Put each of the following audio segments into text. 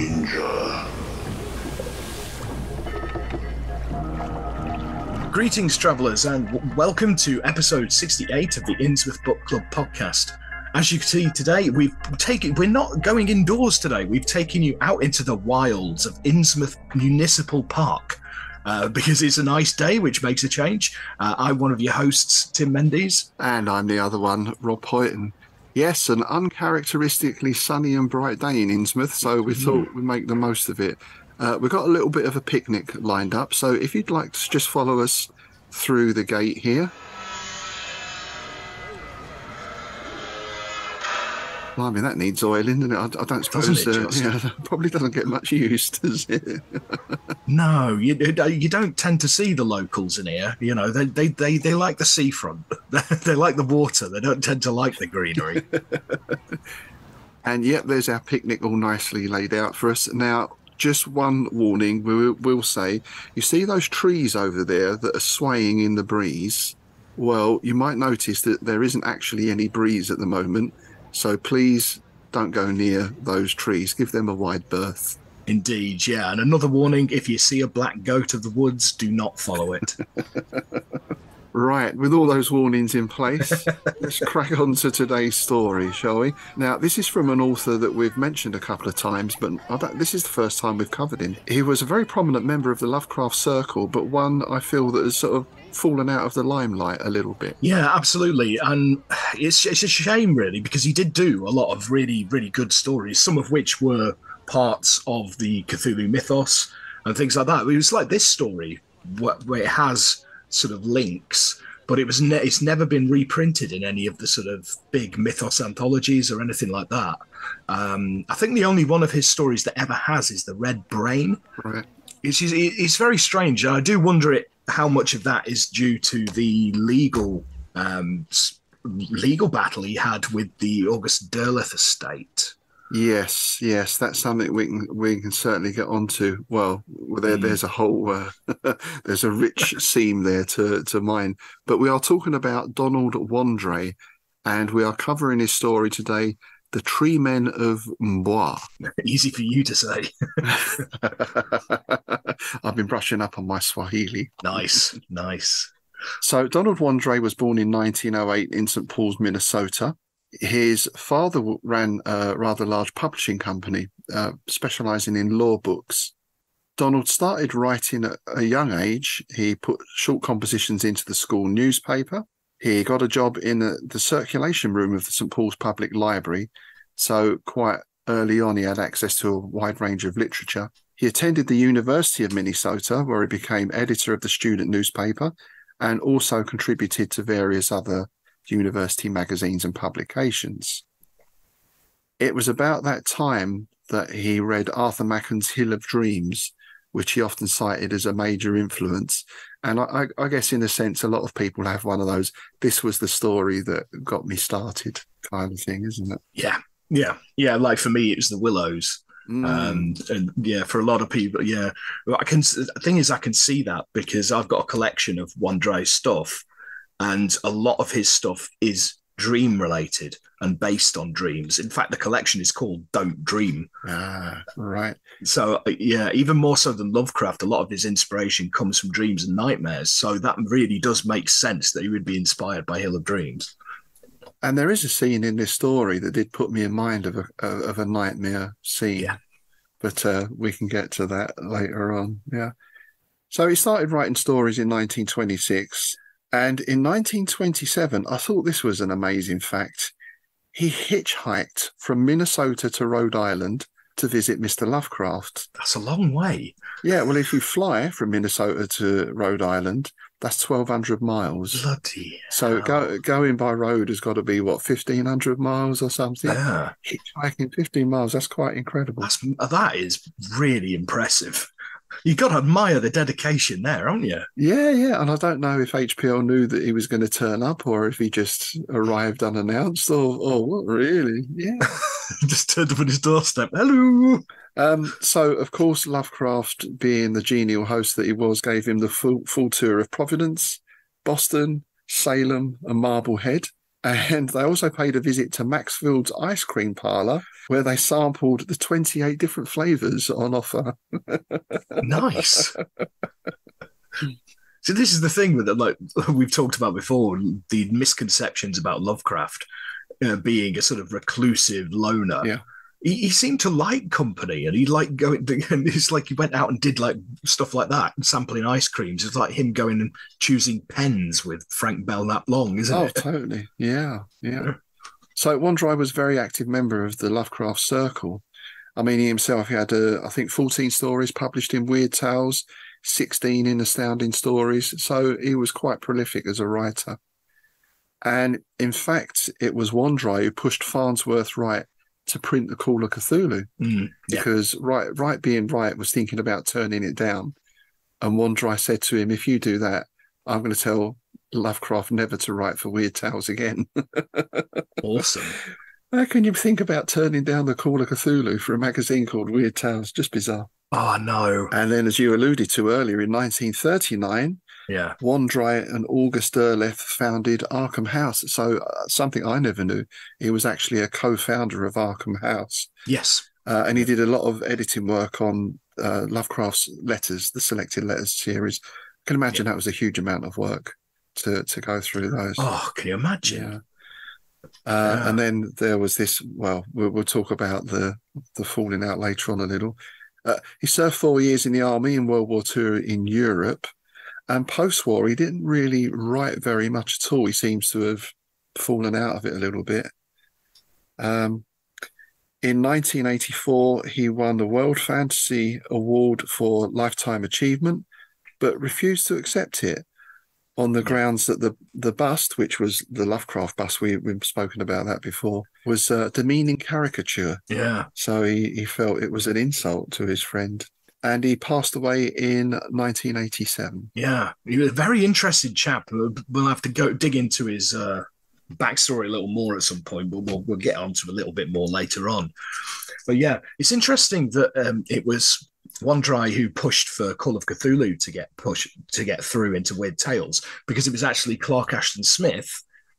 danger. Greetings, travellers, and welcome to episode 68 of the Innsmouth Book Club podcast. As you can see today, we're not going indoors today. We've taken you out into the wilds of Innsmouth Municipal Park because it's a nice day, which makes a change. I'm one of your hosts, Tim Mendes. And I'm the other one, Rob Hoyton. Yes, an uncharacteristically sunny and bright day in Innsmouth, so we thought we'd make the most of it. We've got a little bit of a picnic lined up, so if you'd like to just follow us through the gate here. Well, I mean, that needs oiling, doesn't it? I don't suppose probably doesn't get much use, does it? No, you don't tend to see the locals in here. You know, they like the seafront. They like the water. They don't tend to like the greenery. And yet there's our picnic all nicely laid out for us. Now, just one warning, we'll say, you see those trees over there that are swaying in the breeze? Well, you might notice that there isn't actually any breeze at the moment. So please don't go near those trees. Give them a wide berth. Indeed, yeah. And another warning, if you see a black goat of the woods, do not follow it. Right, with all those warnings in place, let's crack on to today's story, shall we? Now, this is from an author that we've mentioned a couple of times, but this is the first time we've covered him. He was a very prominent member of the Lovecraft circle, but one I feel that has sort of fallen out of the limelight a little bit. Yeah, absolutely. And it's a shame, really, because he did do a lot of really, really good stories, some of which were parts of the Cthulhu mythos and things like that. It was like this story, where it has sort of links, but it's never been reprinted in any of the sort of big mythos anthologies or anything like that. I think the only one of his stories that ever has is The Red Brain. Right. It's very strange. I do wonder how much of that is due to the legal battle he had with the August Derleth estate. Yes, that's something we can certainly get onto. Well, there's a whole there's a rich seam there to mine. But we are talking about Donald Wandrei, and we are covering his story today, The Tree Men of Mbois. Easy for you to say. I've been brushing up on my Swahili. Nice. So Donald Wandrei was born in 1908 in St. Paul's, Minnesota. His father ran a rather large publishing company, specialising in law books. Donald started writing at a young age. He put short compositions into the school newspaper. He got a job in the circulation room of the St. Paul's Public Library. So quite early on, he had access to a wide range of literature. He attended the University of Minnesota, where he became editor of the student newspaper and also contributed to various other university magazines and publications. It was about that time that he read Arthur Machen's Hill of Dreams, which he often cited as a major influence. And I guess in a sense, a lot of people have one of those, this was the story that got me started kind of thing, isn't it? Yeah. Like for me, it was The Willows. And yeah, for a lot of people, yeah. The thing is, I can see that because I've got a collection of Wandrei's stuff, and a lot of his stuff is dream related and based on dreams. In fact, the collection is called Don't Dream. Right. So yeah, even more so than Lovecraft, a lot of his inspiration comes from dreams and nightmares. So that really does make sense that he would be inspired by Hill of Dreams. And there is a scene in this story that did put me in mind of a nightmare scene. Yeah. But we can get to that later on. Yeah. So he started writing stories in 1926. And in 1927, I thought this was an amazing fact. He hitchhiked from Minnesota to Rhode Island to visit Mr. Lovecraft. That's a long way. Yeah, well, if you fly from Minnesota to Rhode Island, that's 1,200 miles. Bloody So going by road has got to be, 1,500 miles or something? Yeah. Hitchhiking 15 miles, that's quite incredible. That is really impressive. You've got to admire the dedication there, haven't you? Yeah. And I don't know if HPL knew that he was going to turn up or if he just arrived unannounced or what, really. Yeah. Just turned up on his doorstep. Hello. So, of course, Lovecraft, being the genial host that he was, gave him the full tour of Providence, Boston, Salem, and Marblehead. And they also paid a visit to Maxfield's ice cream parlour, where they sampled the 28 different flavours on offer. Nice. So this is the thing with it, like we've talked about before, the misconceptions about Lovecraft being a sort of reclusive loner. Yeah. He seemed to like company, and he liked going. And it's like he went out and did like stuff like that, and sampling ice creams. It's like him going and choosing pens with Frank Belknap Long, isn't it? Oh, totally. Yeah, yeah. So Wandrei was a very active member of the Lovecraft Circle. I mean, he himself, he had, I think, 14 stories published in Weird Tales, 16 in Astounding Stories. So he was quite prolific as a writer. And in fact, it was Wandrei who pushed Farnsworth Wright to print the Call of Cthulhu, because Wright being Wright was thinking about turning it down. And Wandrei said to him, if you do that, I'm going to tell Lovecraft never to write for Weird Tales again. Awesome. How can you think about turning down the Call of Cthulhu for a magazine called Weird Tales? Just bizarre. Oh, no. And then, as you alluded to earlier, in 1939, Wandrei and August Derleth founded Arkham House. So something I never knew, he was actually a co-founder of Arkham House. Yes. And he did a lot of editing work on Lovecraft's letters, the Selected Letters series. I can imagine that was a huge amount of work to go through those. Oh, can you imagine? And then there was this, well, we'll talk about the falling out later on a little. He served 4 years in the army in World War II in Europe. And post-war, he didn't really write very much at all. He seems to have fallen out of it a little bit. In 1984, he won the World Fantasy Award for Lifetime Achievement, but refused to accept it on the grounds that the bust, which was the Lovecraft bust, we've spoken about that before, was a demeaning caricature. Yeah. So he felt it was an insult to his friend. And he passed away in 1987. Yeah, he was a very interesting chap. We'll have to go dig into his backstory a little more at some point, but we'll get onto a little bit more later on. But yeah, it's interesting that it was Wandrei who pushed for Call of Cthulhu to get through into Weird Tales, because it was actually Clark Ashton Smith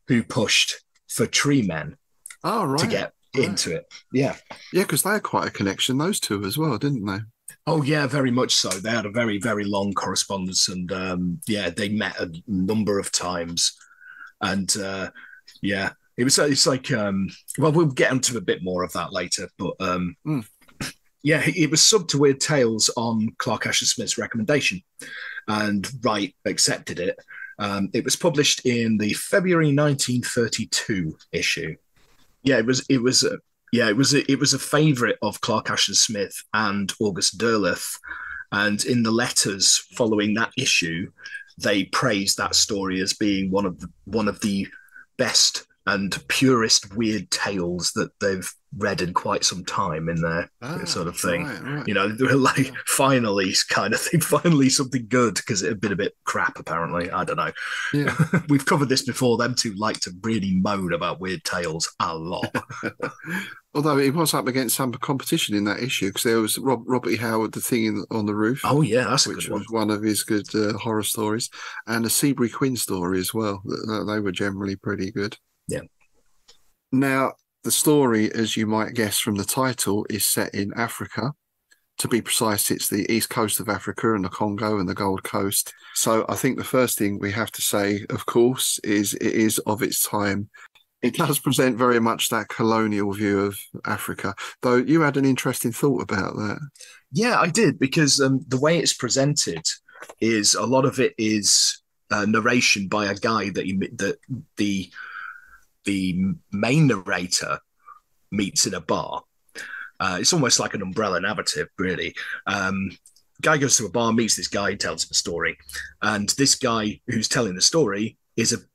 who pushed for Tree Men to get into it. Yeah, because they had quite a connection, those two as well, didn't they? Oh yeah, very much so. They had a very, very long correspondence, and they met a number of times, and it's like well, we'll get into a bit more of that later, but it was subbed to Weird Tales on Clark Ashton Smith's recommendation, and Wright accepted it. It was published in the February 1932 issue. It was a favourite of Clark Ashton Smith and August Derleth, and in the letters following that issue, they praised that story as being one of the best and purest Weird Tales that they've read in quite some time in their sort of thing. Right. You know, they were like, finally something good, because it had been a bit crap, apparently. I don't know. Yeah. We've covered this before. Them two like to really moan about Weird Tales a lot. Although he was up against some competition in that issue, because there was Robert E. Howard, The Thing on the Roof. Oh, yeah, that's a good one. Which was one of his good horror stories. And a Seabury Quinn story as well. They were generally pretty good. Yeah. Now, the story, as you might guess from the title, is set in Africa. To be precise, it's the east coast of Africa and the Congo and the Gold Coast. So I think the first thing we have to say, of course, is it is of its time. It does present very much that colonial view of Africa, though you had an interesting thought about that. Yeah, I did, because the way it's presented is a lot of it is narration by a guy that the main narrator meets in a bar. It's almost like an umbrella narrative, really. Guy goes to a bar, meets this guy, tells him a story. And this guy who's telling the story is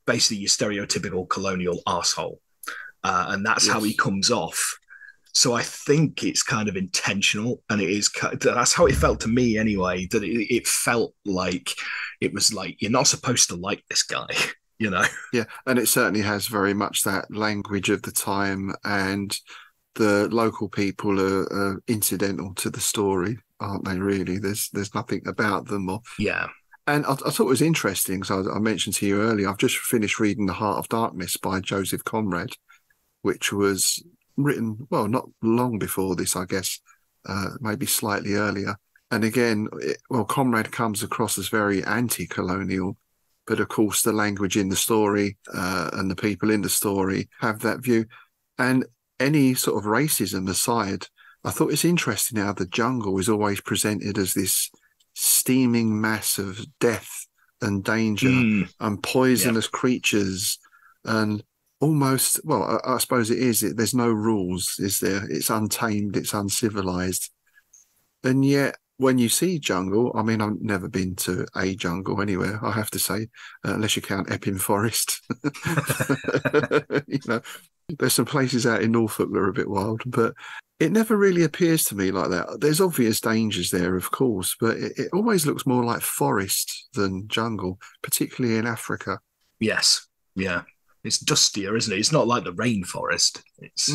basically your stereotypical colonial arsehole. And that's how he comes off. So I think it's kind of intentional, and that's how it felt to me anyway, that it felt like it was like, you're not supposed to like this guy. You know? Yeah, and it certainly has very much that language of the time, and the local people are incidental to the story, aren't they, really? There's nothing about them. And I thought it was interesting. So I mentioned to you earlier, I've just finished reading The Heart of Darkness by Joseph Conrad, which was written, well, not long before this, I guess, maybe slightly earlier. And again, Conrad comes across as very anti-colonial, but of course the language in the story and the people in the story have that view. And any sort of racism aside, I thought it's interesting how the jungle is always presented as this steaming mass of death and danger and poisonous creatures and almost, well, I suppose it is. There's no rules, is there? It's untamed, it's uncivilized. And yet, when you see jungle, I mean, I've never been to a jungle anywhere, I have to say, unless you count Epping Forest. You know, there's some places out in Norfolk that are a bit wild, but it never really appears to me like that. There's obvious dangers there, of course, but it always looks more like forest than jungle, particularly in Africa. Yes, yeah. It's dustier, isn't it? It's not like the rainforest. It's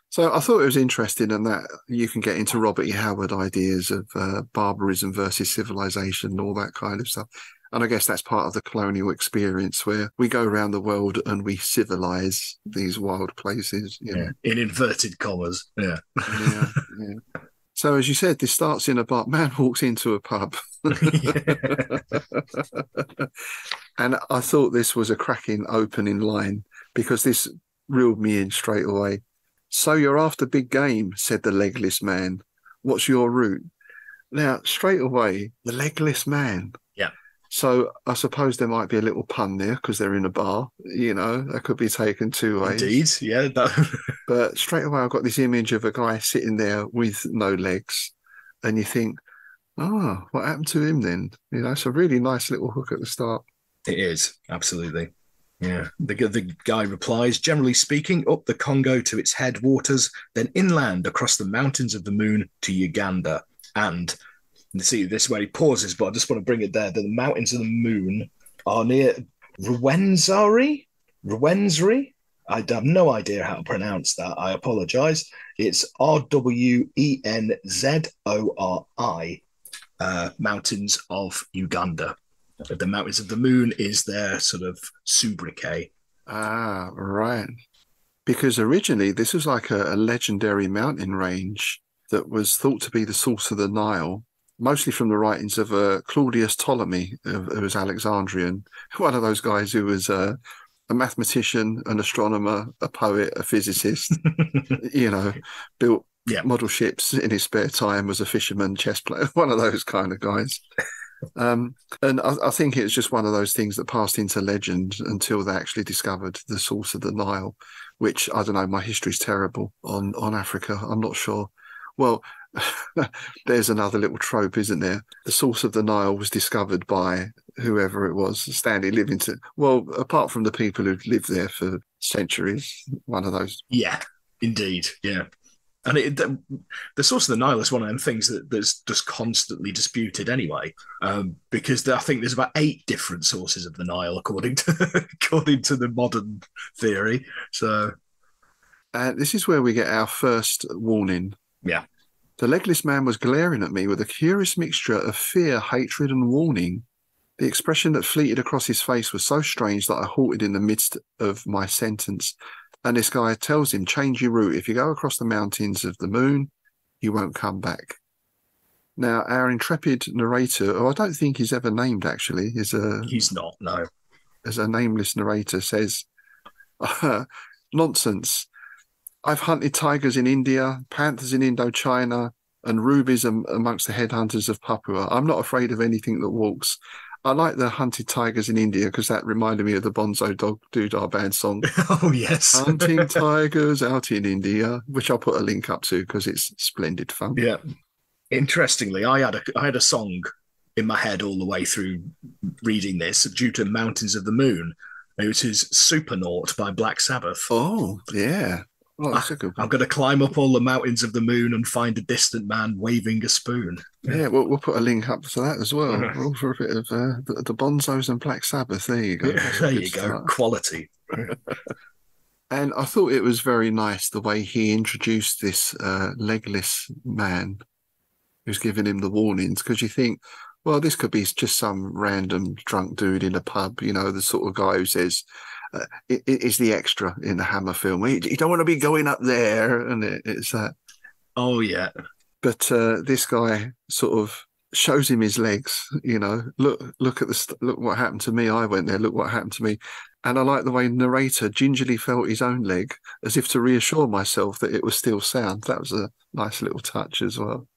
So I thought it was interesting, and that you can get into Robert E. Howard ideas of barbarism versus civilization and all that kind of stuff. And I guess that's part of the colonial experience where we go around the world and we civilize these wild places. You know? In inverted commas. Yeah. Yeah. So as you said, this starts in a bar. Man walks into a pub. And I thought this was a cracking opening line because this reeled me in straight away. "So you're after big game," said the legless man. "What's your route?" Now, straight away, the legless man. Yeah. So I suppose there might be a little pun there because they're in a bar. You know, that could be taken two ways. Indeed, yeah. But straight away, I've got this image of a guy sitting there with no legs. And you think, oh, what happened to him then? You know, it's a really nice little hook at the start. It is, absolutely. Yeah. The guy replies, "Generally speaking, up the Congo to its headwaters, then inland across the mountains of the moon to Uganda. And see, this is where he pauses, but I just want to bring it there. The mountains of the moon are near Rwenzori? I have no idea how to pronounce that. I apologize. It's Rwenzori, mountains of Uganda. The mountains of the moon is their sort of sobriquet. Ah, right. Because originally this was like a legendary mountain range that was thought to be the source of the Nile, mostly from the writings of Claudius Ptolemy, who was Alexandrian, one of those guys who was a mathematician, an astronomer, a poet, a physicist, you know, built model ships in his spare time, was a fisherman, chess player, one of those kind of guys. And I think it's just one of those things that passed into legend until they actually discovered the source of the Nile, which, I don't know, my history's terrible on Africa. I'm not sure. Well, there's another little trope, isn't there? The source of the Nile was discovered by whoever it was, Stanley Livingstone. Well, apart from the people who've lived there for centuries, one of those. Yeah, indeed. Yeah. And the source of the Nile is one of them things that's just constantly disputed anyway, because I think there's about 8 different sources of the Nile according to the modern theory. So this is where we get our first warning. Yeah. The legless man was glaring at me with a curious mixture of fear, hatred, and warning. The expression that fleeted across his face was so strange that I halted in the midst of my sentence. And this guy tells him, "Change your route. If you go across the mountains of the moon, you won't come back." Now, our intrepid narrator, who I don't think he's ever named actually, he's not, no. As a nameless narrator says, "Nonsense. I've hunted tigers in India, panthers in Indochina, and rubies amongst the headhunters of Papua. I'm not afraid of anything that walks. I like the hunted tigers in India because that reminded me of the Bonzo Dog Doodah Band song." Oh, yes. Hunting tigers out in India, which I'll put a link up to because it's splendid fun. Yeah. Interestingly, I had a song in my head all the way through reading this due to Mountains of the Moon. It is Supernaut by Black Sabbath. Oh, yeah. Oh, that's a good one. I'm going to climb up all the mountains of the moon and find a distant man waving a spoon. Yeah, we'll put a link up to that as well. We're all for a bit of the Bonzos and Black Sabbath. There you go. There you go. Quality. And I thought it was very nice the way he introduced this legless man who's giving him the warnings, because you think, Well, this could be just some random drunk dude in a pub, the sort of guy who says, it is the extra in the Hammer film. You don't want to be going up there. And it's that. Oh, yeah. But this guy sort of shows him his legs, look what happened to me. I went there. Look what happened to me. And I like the way the narrator gingerly felt his own leg as if to reassure myself that it was still sound. That was a nice little touch as well.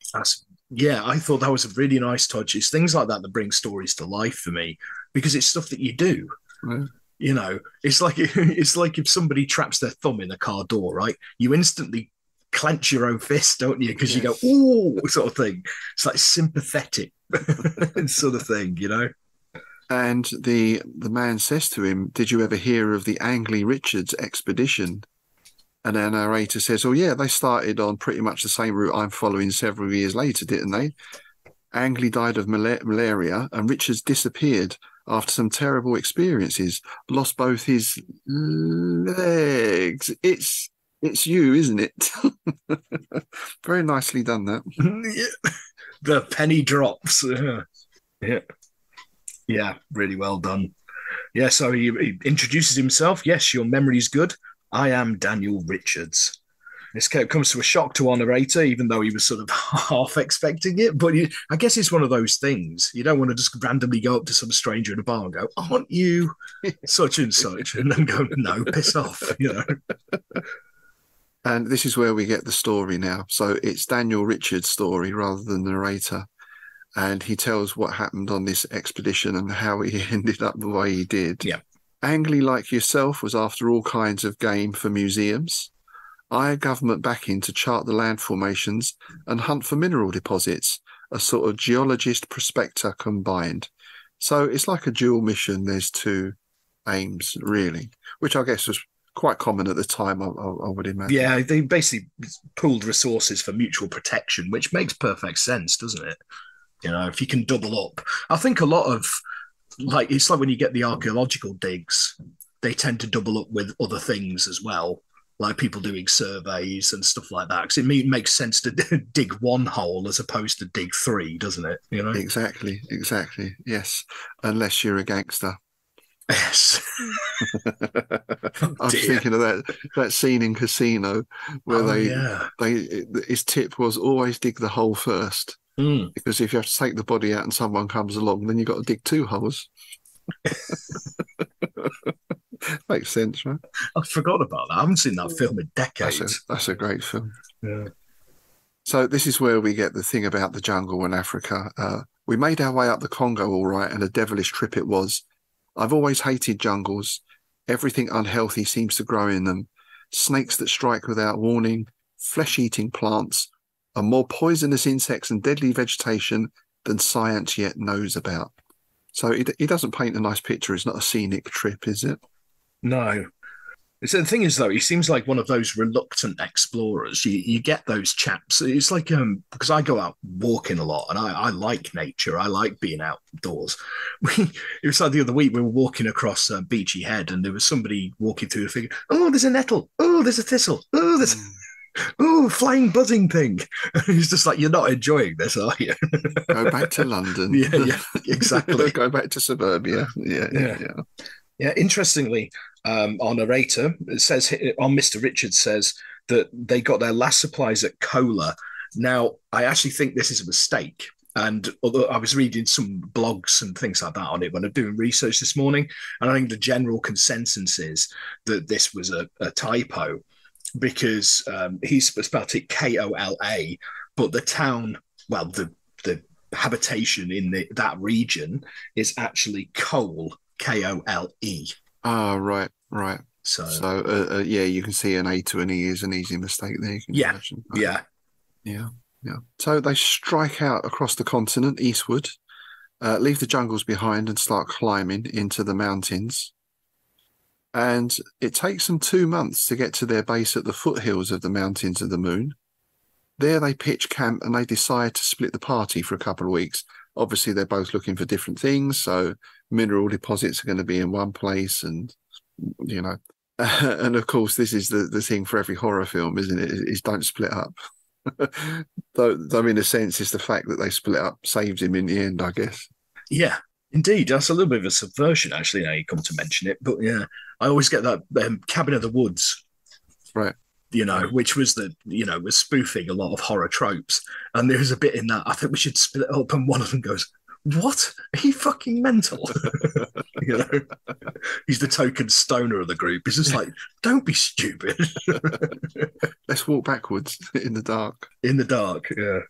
Yeah, I thought that was a really nice touch. It's things like that bring stories to life for me, because it's stuff that you do. Yeah. It's like if somebody traps their thumb in a car door, right? You instantly clench your own fist, don't you? Because you go, "Ooh," sort of thing. It's like sympathetic sort of thing, And the man says to him, "Did you ever hear of the Angley Richards expedition?" And our narrator says, "Oh yeah, they started on pretty much the same route I'm following several years later, didn't they? Angley died of malaria, and Richards disappeared after some terrible experiences. Lost both his legs. It's you, isn't it?" Very nicely done, that. Yeah. The penny drops. Yeah, really well done. Yeah, so he introduces himself. "Yes, your memory's good. I am Daniel Richards." This comes to a shock to our narrator, even though he was sort of half expecting it. But I guess it's one of those things. You don't want to just randomly go up to some stranger in a bar and go, "Aren't you such and such?" And then go, "No, piss off," And this is where we get the story now. So it's Daniel Richards' story rather than the narrator. And he tells what happened on this expedition and how he ended up the way he did. Yeah. "Angley, like yourself, was after all kinds of game for museums. I had government backing to chart the land formations and hunt for mineral deposits, a sort of geologist prospector combined. So it's like a dual mission. There's two aims, really, which I guess was quite common at the time, I would imagine. Yeah, they basically pooled resources for mutual protection, which makes perfect sense, doesn't it? If you can double up. I think a lot of, it's like when you get the archaeological digs, they tend to double up with other things as well, like people doing surveys and stuff like that, because it makes sense to dig one hole as opposed to dig three, doesn't it? Exactly. Yes, unless you're a gangster. Yes. I was thinking of that scene in Casino where his tip was always dig the hole first. Because if you have to take the body out and someone comes along, then you've got to dig two holes. Makes sense, right? I forgot about that. I haven't seen that film in decades. That's a great film. Yeah. So this is where we get the thing about the jungle in Africa. We made our way up the Congo all right, and a devilish trip it was. I've always hated jungles. Everything unhealthy seems to grow in them. Snakes that strike without warning, flesh-eating plants, and more poisonous insects and deadly vegetation than science yet knows about. So he doesn't paint a nice picture. It's not a scenic trip, is it? No. So the thing is, though, he seems like one of those reluctant explorers. You get those chaps. It's like, because I go out walking a lot and I like nature. I like being outdoors. It was like the other week we were walking across Beachy Head and there was somebody walking through the figure. "Oh, there's a nettle. Oh, there's a thistle. Oh, there's... Oh, flying buzzing thing." He's just like, "You're not enjoying this, are you?" Go back to London. Yeah, exactly. Go back to suburbia. Yeah. Interestingly, our narrator says, Mr. Richards says that they got their last supplies at Kola. Now, I actually think this is a mistake. And although I was reading some blogs and things like that on it when I'm doing research this morning, and I think the general consensus is that this was a typo, because he's spelled it Kola, but the town, well, the habitation in that region is actually Cole, Kole. Right. So you can see an A to an E is an easy mistake there. Yeah. So they strike out across the continent eastward, leave the jungles behind and start climbing into the mountains. And it takes them 2 months to get to their base at the foothills of the Mountains of the Moon. There they pitch camp and they decide to split the party for a couple of weeks. Obviously, they're both looking for different things. So mineral deposits are going to be in one place and, and of course, this is the thing for every horror film, isn't it? Is don't split up. Though in a sense, it's the fact that they split up saved him in the end, I guess. Yeah, indeed. That's a little bit of a subversion, actually, now you come to mention it. But yeah, I always get that Cabin of the Woods, Right. which was was spoofing a lot of horror tropes. And there's a bit in that, I think we should split it up, and one of them goes, "What? Are you fucking mental?" He's the token stoner of the group. He's just like, don't be stupid. Let's walk backwards in the dark. In the dark, yeah.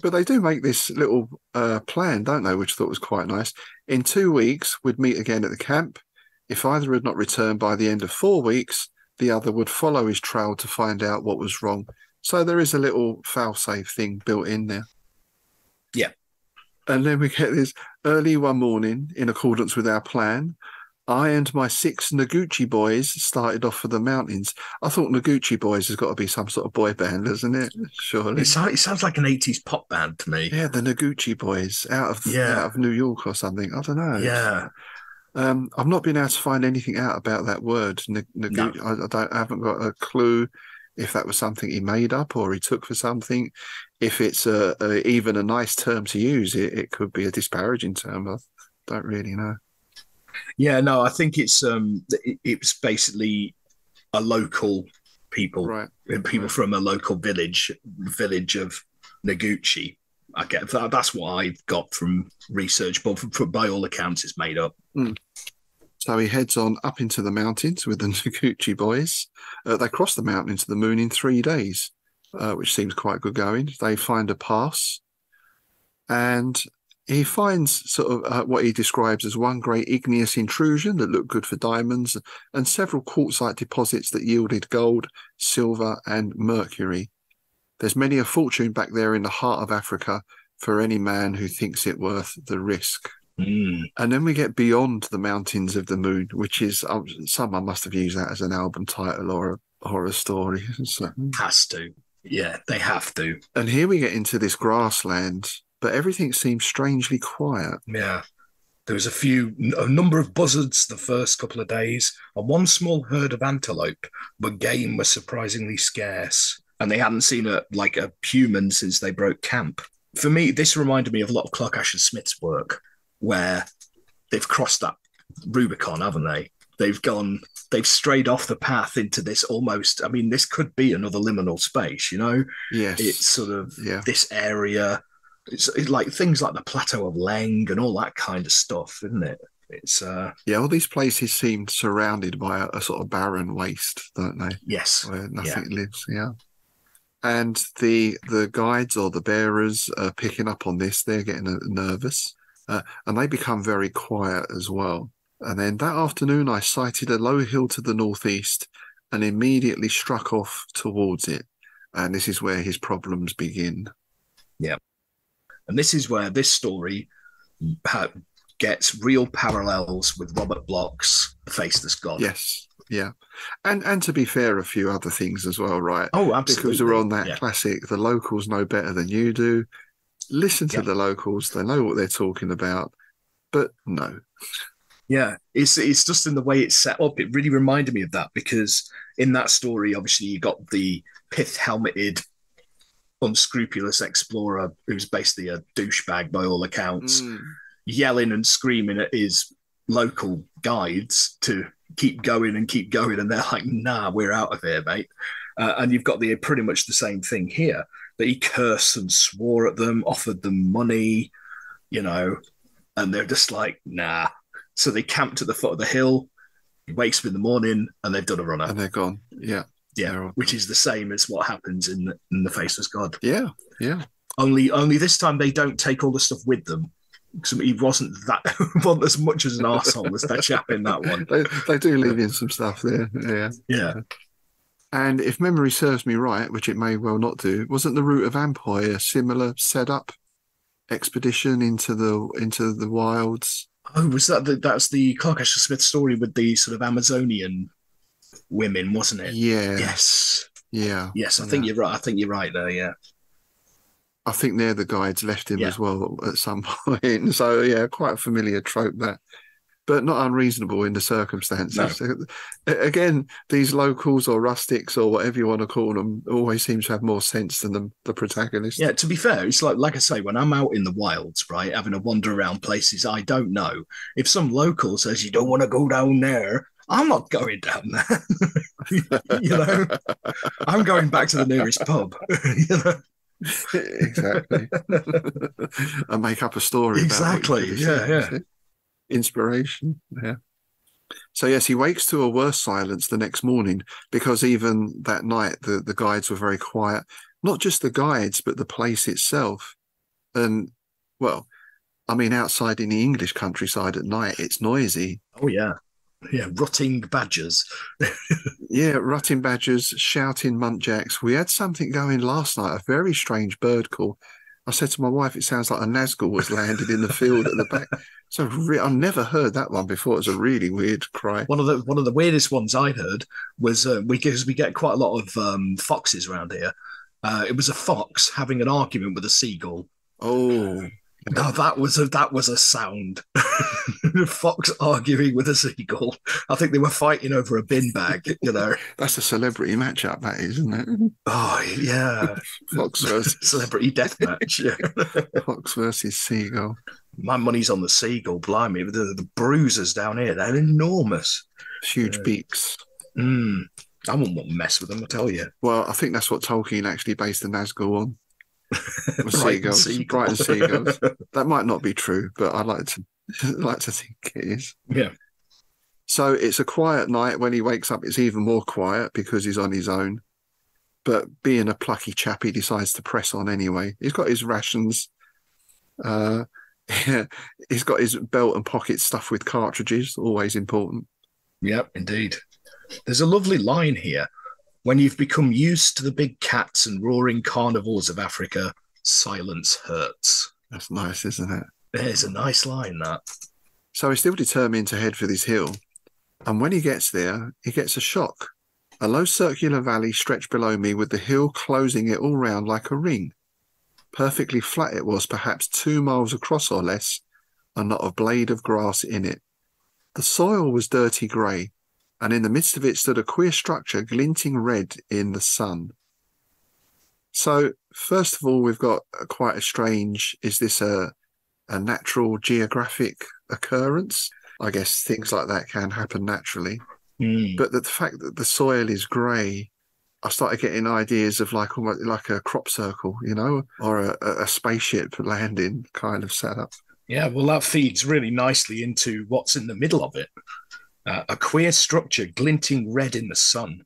But they do make this little plan, don't they, which I thought was quite nice. In 2 weeks, we'd meet again at the camp. If either had not returned by the end of 4 weeks, the other would follow his trail to find out what was wrong. So there is a little fail-safe thing built in there. Yeah. And then we get this early one morning, in accordance with our plan, I and my 6 Noguchi boys started off for the mountains. I thought Noguchi Boys has got to be some sort of boy band, hasn't it? Surely. It sounds like an 80s pop band to me. Yeah, the Noguchi Boys out of New York or something. I don't know. Yeah. I've not been able to find anything out about that word. Noguchi. No. I haven't got a clue if that was something he made up or he took for something. If it's even a nice term to use, it could be a disparaging term. I don't really know. Yeah, no, I think it's basically a local people, right? People from a local village of Noguchi. I get that. That's what I've got from research, but by all accounts, it's made up. Mm. So he heads on up into the mountains with the Noguchi boys. They cross the mountain into the moon in 3 days, which seems quite good going. They find a pass, and he finds sort of what he describes as one great igneous intrusion that looked good for diamonds and several quartzite deposits that yielded gold, silver, and mercury. There's many a fortune back there in the heart of Africa for any man who thinks it worth the risk. Mm. And then we get Beyond the Mountains of the Moon, which is, someone must have used that as an album title or a horror story. So, has to. Yeah, they have to. And here we get into this grassland, but everything seems strangely quiet. Yeah. There was a number of buzzards the first couple of days, and one small herd of antelope, but game was surprisingly scarce. And they hadn't seen a human since they broke camp. For me, this reminded me of a lot of Clark Ashton Smith's work, where they've crossed that Rubicon, haven't they? They've strayed off the path into this almost, this could be another liminal space, Yes. It's sort of this area. It's like things like the Plateau of Leng and all that kind of stuff, isn't it? It's all these places seem surrounded by a sort of barren waste, don't they? Yes. Where nothing lives, And the guides or the bearers are picking up on this. They're getting nervous, and they become very quiet as well. And then that afternoon, I sighted a low hill to the northeast and immediately struck off towards it. And this is where his problems begin. Yeah. And this is where this story gets real parallels with Robert Bloch's The Faceless God. Yes. Yeah. And to be fair, a few other things as well, right? Oh, absolutely. Because we're on that classic, the locals know better than you do. Listen to the locals. They know what they're talking about. But no. Yeah, it's just in the way it's set up. It really reminded me of that, because in that story, obviously, you got the pith-helmeted, unscrupulous explorer who's basically a douchebag by all accounts, yelling and screaming at his local guides to keep going, and they're like, nah, we're out of here, mate. And you've got pretty much the same thing here, that he cursed and swore at them, offered them money, and they're just like, nah. So they camped at the foot of the hill. He wakes up in the morning and they've done a runner. And they're gone. Yeah. Yeah, which is the same as what happens in the Faceless God. Yeah, yeah. Only this time they don't take all the stuff with them. Because he wasn't as much as an arsehole as that chap in that one. They do leave in some stuff there. Yeah. Yeah. And if memory serves me right, which it may well not do, wasn't the route of Ampoy a similar setup expedition into the wilds? Oh, was that's the Clark Ashton Smith story with the sort of Amazonian women, wasn't it? Yeah. Yes. Yeah. Yes, I think you're right. I think you're right there, yeah. I think they're the guides left him as well at some point. So, yeah, quite a familiar trope that. but not unreasonable in the circumstances. No. Again, these locals or rustics or whatever you want to call them always seem to have more sense than the protagonist. Yeah, to be fair, it's like I say, when I'm out in the wilds, right, having a wander around places I don't know, if some local says you don't want to go down there, I'm not going down there. You know, I'm going back to the nearest pub. You know? Exactly. I make up a story. Exactly. Yeah. Inspiration. Yeah. So yes, he wakes to a worse silence the next morning because even that night the guides were very quiet. Not just the guides, but the place itself. And well, I mean, outside in the English countryside at night, it's noisy. Oh yeah. Yeah, rutting badgers. Yeah, rutting badgers, shouting muntjacks. We had something going last night, a very strange bird call. I said to my wife, it sounds like a Nazgul was landed in the field at the back. So I've never heard that one before. It's a really weird cry. One of the weirdest ones I heard was because we get quite a lot of foxes around here. It was a fox having an argument with a seagull. Oh. No, that was a sound. Fox arguing with a seagull. I think they were fighting over a bin bag, you know. That's a celebrity matchup, that is, isn't it? Oh, yeah. Fox versus celebrity death match. Yeah. Fox versus seagull. My money's on the seagull, blimey. The bruisers down here, they're enormous. Huge beaks. I wouldn't want to mess with them, I tell you. Well, I think that's what Tolkien actually based the Nazgul on. Seagulls. Brighton seagulls. That might not be true, but I like to think it is. Yeah. So it's a quiet night. When he wakes up, it's even more quiet because he's on his own. But being a plucky chap, he decides to press on anyway. He's got his rations. He's got his belt and pockets stuffed with cartridges, always important. Yep, indeed. There's a lovely line here. When you've become used to the big cats and roaring carnivores of Africa, silence hurts. That's nice, isn't it? There's a nice line, that. So he's still determined to head for this hill. And when he gets there, he gets a shock. A low circular valley stretched below me with the hill closing it all round like a ring. Perfectly flat it was, perhaps 2 miles across or less, and not a blade of grass in it. The soil was dirty grey, and in the midst of it stood a queer structure glinting red in the sun. So, first of all, we've got quite a strange, is this a natural geographic occurrence? I guess things like that can happen naturally. But the fact that the soil is grey, I started getting ideas of like almost like a crop circle, you know, or a spaceship landing kind of setup. Yeah, well, that feeds really nicely into what's in the middle of it. A queer structure glinting red in the sun.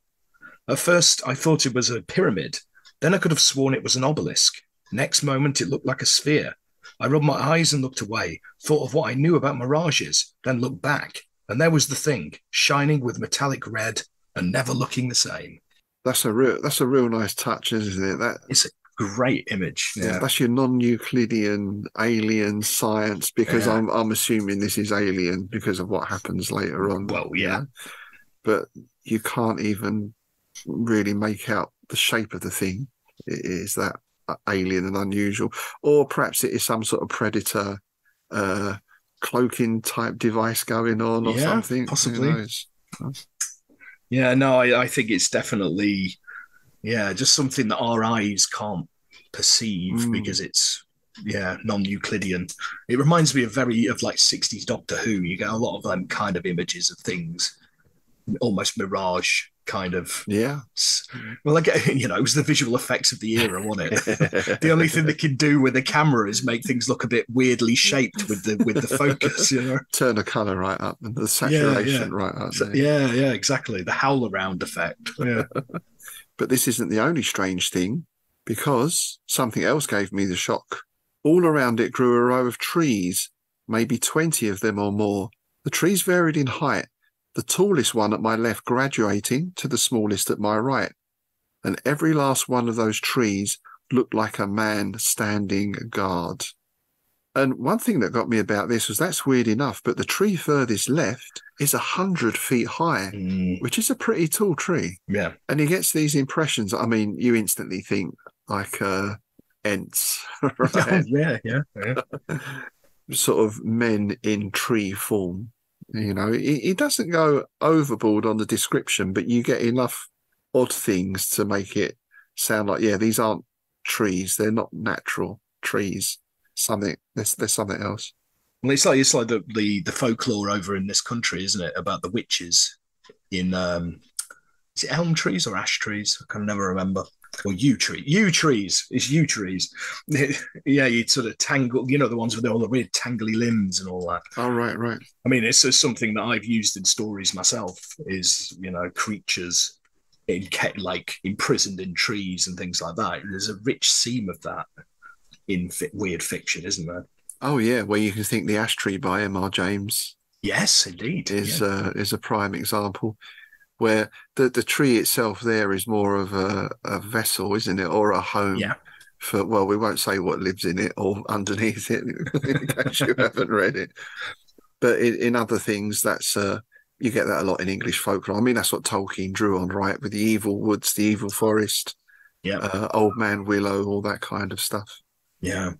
At first, I thought it was a pyramid. Then I could have sworn it was an obelisk. Next moment, it looked like a sphere. I rubbed my eyes and looked away, thought of what I knew about mirages, then looked back. And there was the thing, shining with metallic red and never looking the same. That's a real nice touch, isn't it? It's a great image. Yeah. That's your non-Euclidean alien science, because I'm assuming this is alien because of what happens later on. Well, yeah. But you can't even really make out the shape of the thing. Is that alien and unusual? Or perhaps it is some sort of predator cloaking type device going on or something. Possibly. Yeah, no, I think it's definitely, just something that our eyes can't perceive because it's, non-Euclidean. It reminds me of like 60s Doctor Who. You get a lot of them kind of images of things, almost mirage kind of. Yeah. Well, it was the visual effects of the era, wasn't it? The only thing they can do with the camera is make things look a bit weirdly shaped with the focus, you know. Turn the colour right up and the saturation right up. Yeah, exactly. The howl around effect. Yeah. But this isn't the only strange thing, because something else gave me the shock. All around it grew a row of trees, maybe 20 of them or more. The trees varied in height, the tallest one at my left graduating to the smallest at my right. And every last one of those trees looked like a man standing guard. And one thing that got me about this was, that's weird enough, but the tree furthest left is 100 feet high, which is a pretty tall tree. Yeah. And he gets these impressions. I mean, you instantly think like Ents, right? Yeah. Sort of men in tree form. You know, he doesn't go overboard on the description, but you get enough odd things to make it sound like, yeah, these aren't trees. They're not natural trees. There's something else. Well, it's like the folklore over in this country, isn't it, about the witches in is it elm trees or ash trees? I can never remember. Or yew trees. It's yew trees. Yeah, you sort of tangle, you know, the ones with all the weird tangly limbs and all that. Oh, right, right. I mean, it's just something that I've used in stories myself. Is, you know, creatures like imprisoned in trees and things like that. There's a rich seam of that in weird fiction, isn't there? Oh, yeah. Well, you can think The Ash Tree by M.R. James Yes, indeed. is a prime example, where the tree itself there is more of a vessel, isn't it, or a home for, well, we won't say what lives in it or underneath it in case you haven't read it. But in other things, that's you get that a lot in English folklore. I mean, that's what Tolkien drew on, right, with the evil woods, the evil forest, Old Man Willow, all that kind of stuff. Yeah,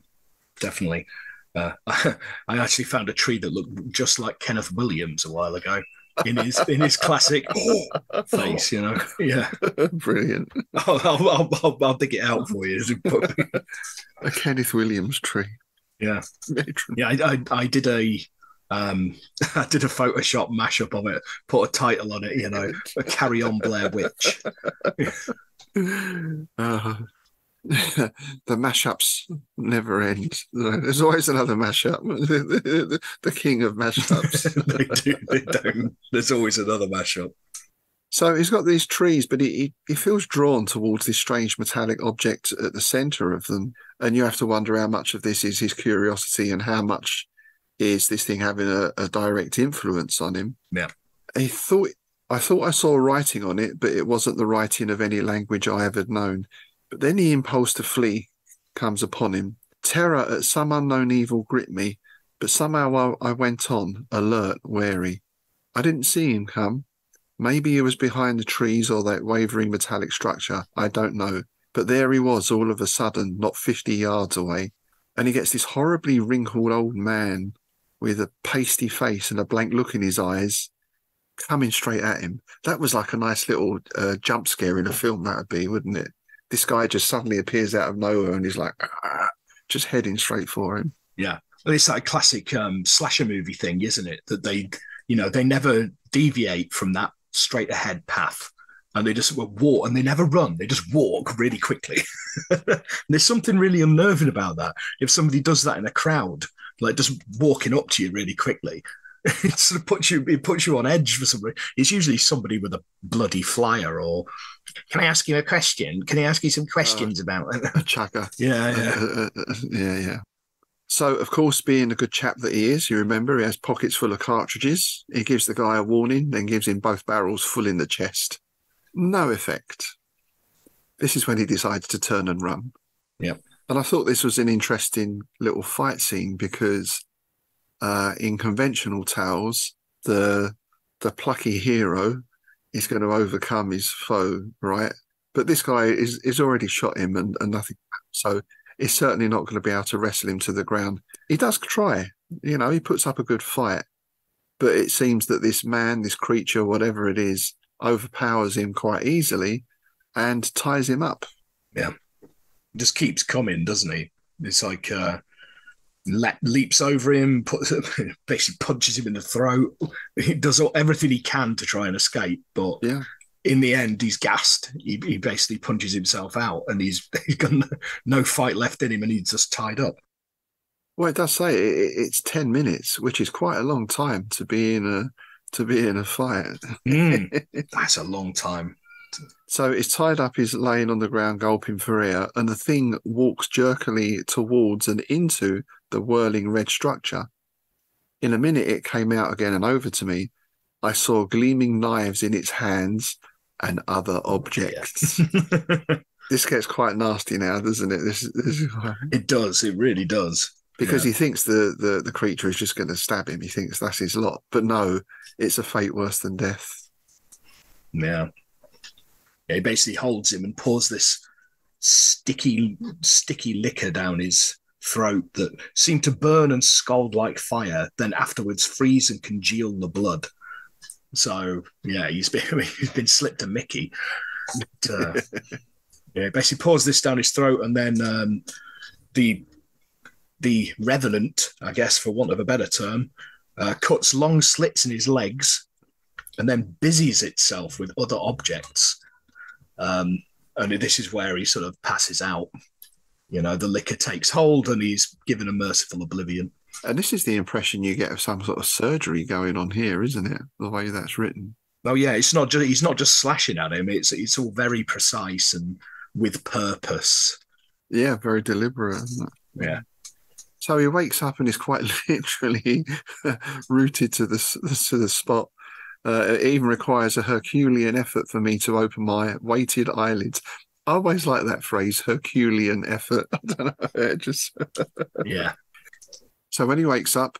definitely. I actually found a tree that looked just like Kenneth Williams a while ago in his classic face, you know. Yeah, brilliant. I'll dig it out for you. A Kenneth Williams tree. Yeah, yeah. I did a I did a Photoshop mashup of it. Put a title on it, you know, a Carry On Blair Witch. The mashups never end. There's always another mashup. The king of mashups. They don't. There's always another mashup. So he's got these trees, but he feels drawn towards this strange metallic object at the center of them. And you have to wonder how much of this is his curiosity and how much is this thing having a direct influence on him. Yeah. I thought I saw writing on it, but it wasn't the writing of any language I ever known. But then the impulse to flee comes upon him. Terror at some unknown evil gripped me, but somehow I went on, alert, wary. I didn't see him come. Maybe he was behind the trees or that wavering metallic structure. I don't know. But there he was all of a sudden, not 50 yards away. And he gets this horribly wrinkled old man with a pasty face and a blank look in his eyes coming straight at him. That was like a nice little jump scare in a film, that would be, wouldn't it? This guy just suddenly appears out of nowhere and he's like, just heading straight for him. Yeah. Well, it's that classic slasher movie thing, isn't it? That they never deviate from that straight ahead path. And they just walk, and they never run. They just walk really quickly. There's something really unnerving about that. If somebody does that in a crowd, like just walking up to you really quickly, it sort of puts you on edge for somebody. It's usually somebody with a bloody flyer, or can I ask you a question? Can I ask you some questions about it? A chugger. Yeah. So, of course, being the good chap that he is, you remember, he has pockets full of cartridges. He gives the guy a warning, then gives him both barrels full in the chest. No effect. This is when he decides to turn and run. Yeah. And I thought this was an interesting little fight scene because in conventional tales, the plucky hero is going to overcome his foe, right? But this guy is already shot him and nothing. So he's certainly not going to be able to wrestle him to the ground. He does try, you know, he puts up a good fight. But it seems that this man, this creature, whatever it is, overpowers him quite easily and ties him up. Yeah. Just keeps coming, doesn't he? It's like leaps over him, basically punches him in the throat. He does everything he can to try and escape, but in the end, he's gassed. He basically punches himself out, and he's got no fight left in him, and he's just tied up. Well, it does say it's 10 minutes, which is quite a long time to be in a fight. That's a long time. So he's tied up, he's laying on the ground, gulping for air, and the thing walks jerkily towards and into the whirling red structure. In a minute, it came out again and over to me. I saw gleaming knives in its hands and other objects. Yeah. This gets quite nasty now, doesn't it? It does. It really does. Because he thinks the creature is just going to stab him. He thinks that's his lot. But no, it's a fate worse than death. Yeah. He basically holds him and pours this sticky liquor down his throat that seemed to burn and scald like fire, then afterwards freeze and congeal the blood. So yeah, he's been slipped a Mickey. But, yeah, basically pours this down his throat, and then the revenant, I guess, for want of a better term, cuts long slits in his legs, and then busies itself with other objects. And this is where he sort of passes out. You know, the liquor takes hold, and he's given a merciful oblivion. And this is the impression you get of some sort of surgery going on here, isn't it? The way that's written. Oh yeah, he's not just slashing at him. It's all very precise and with purpose. Yeah, very deliberate, isn't it? Yeah. So he wakes up and is quite literally rooted to the spot. It even requires a Herculean effort for me to open my weighted eyelids. I always like that phrase, Herculean effort. I don't know. It just yeah. So when he wakes up,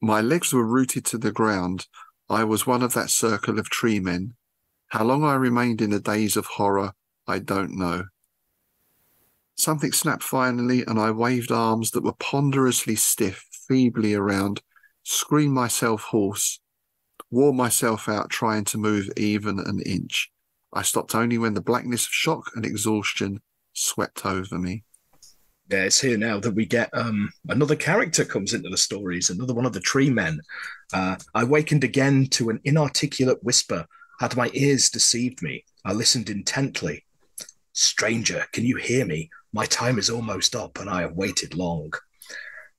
my legs were rooted to the ground. I was one of that circle of tree men. How long I remained in a daze of horror, I don't know. Something snapped finally, and I waved arms that were ponderously stiff, feebly around, screamed myself hoarse, wore myself out trying to move even an inch. I stopped only when the blackness of shock and exhaustion swept over me. Yeah, it's here now that we get another character comes into the stories, another one of the tree men. I wakened again to an inarticulate whisper. Had my ears deceived me? I listened intently. Stranger, can you hear me? My time is almost up, and I have waited long.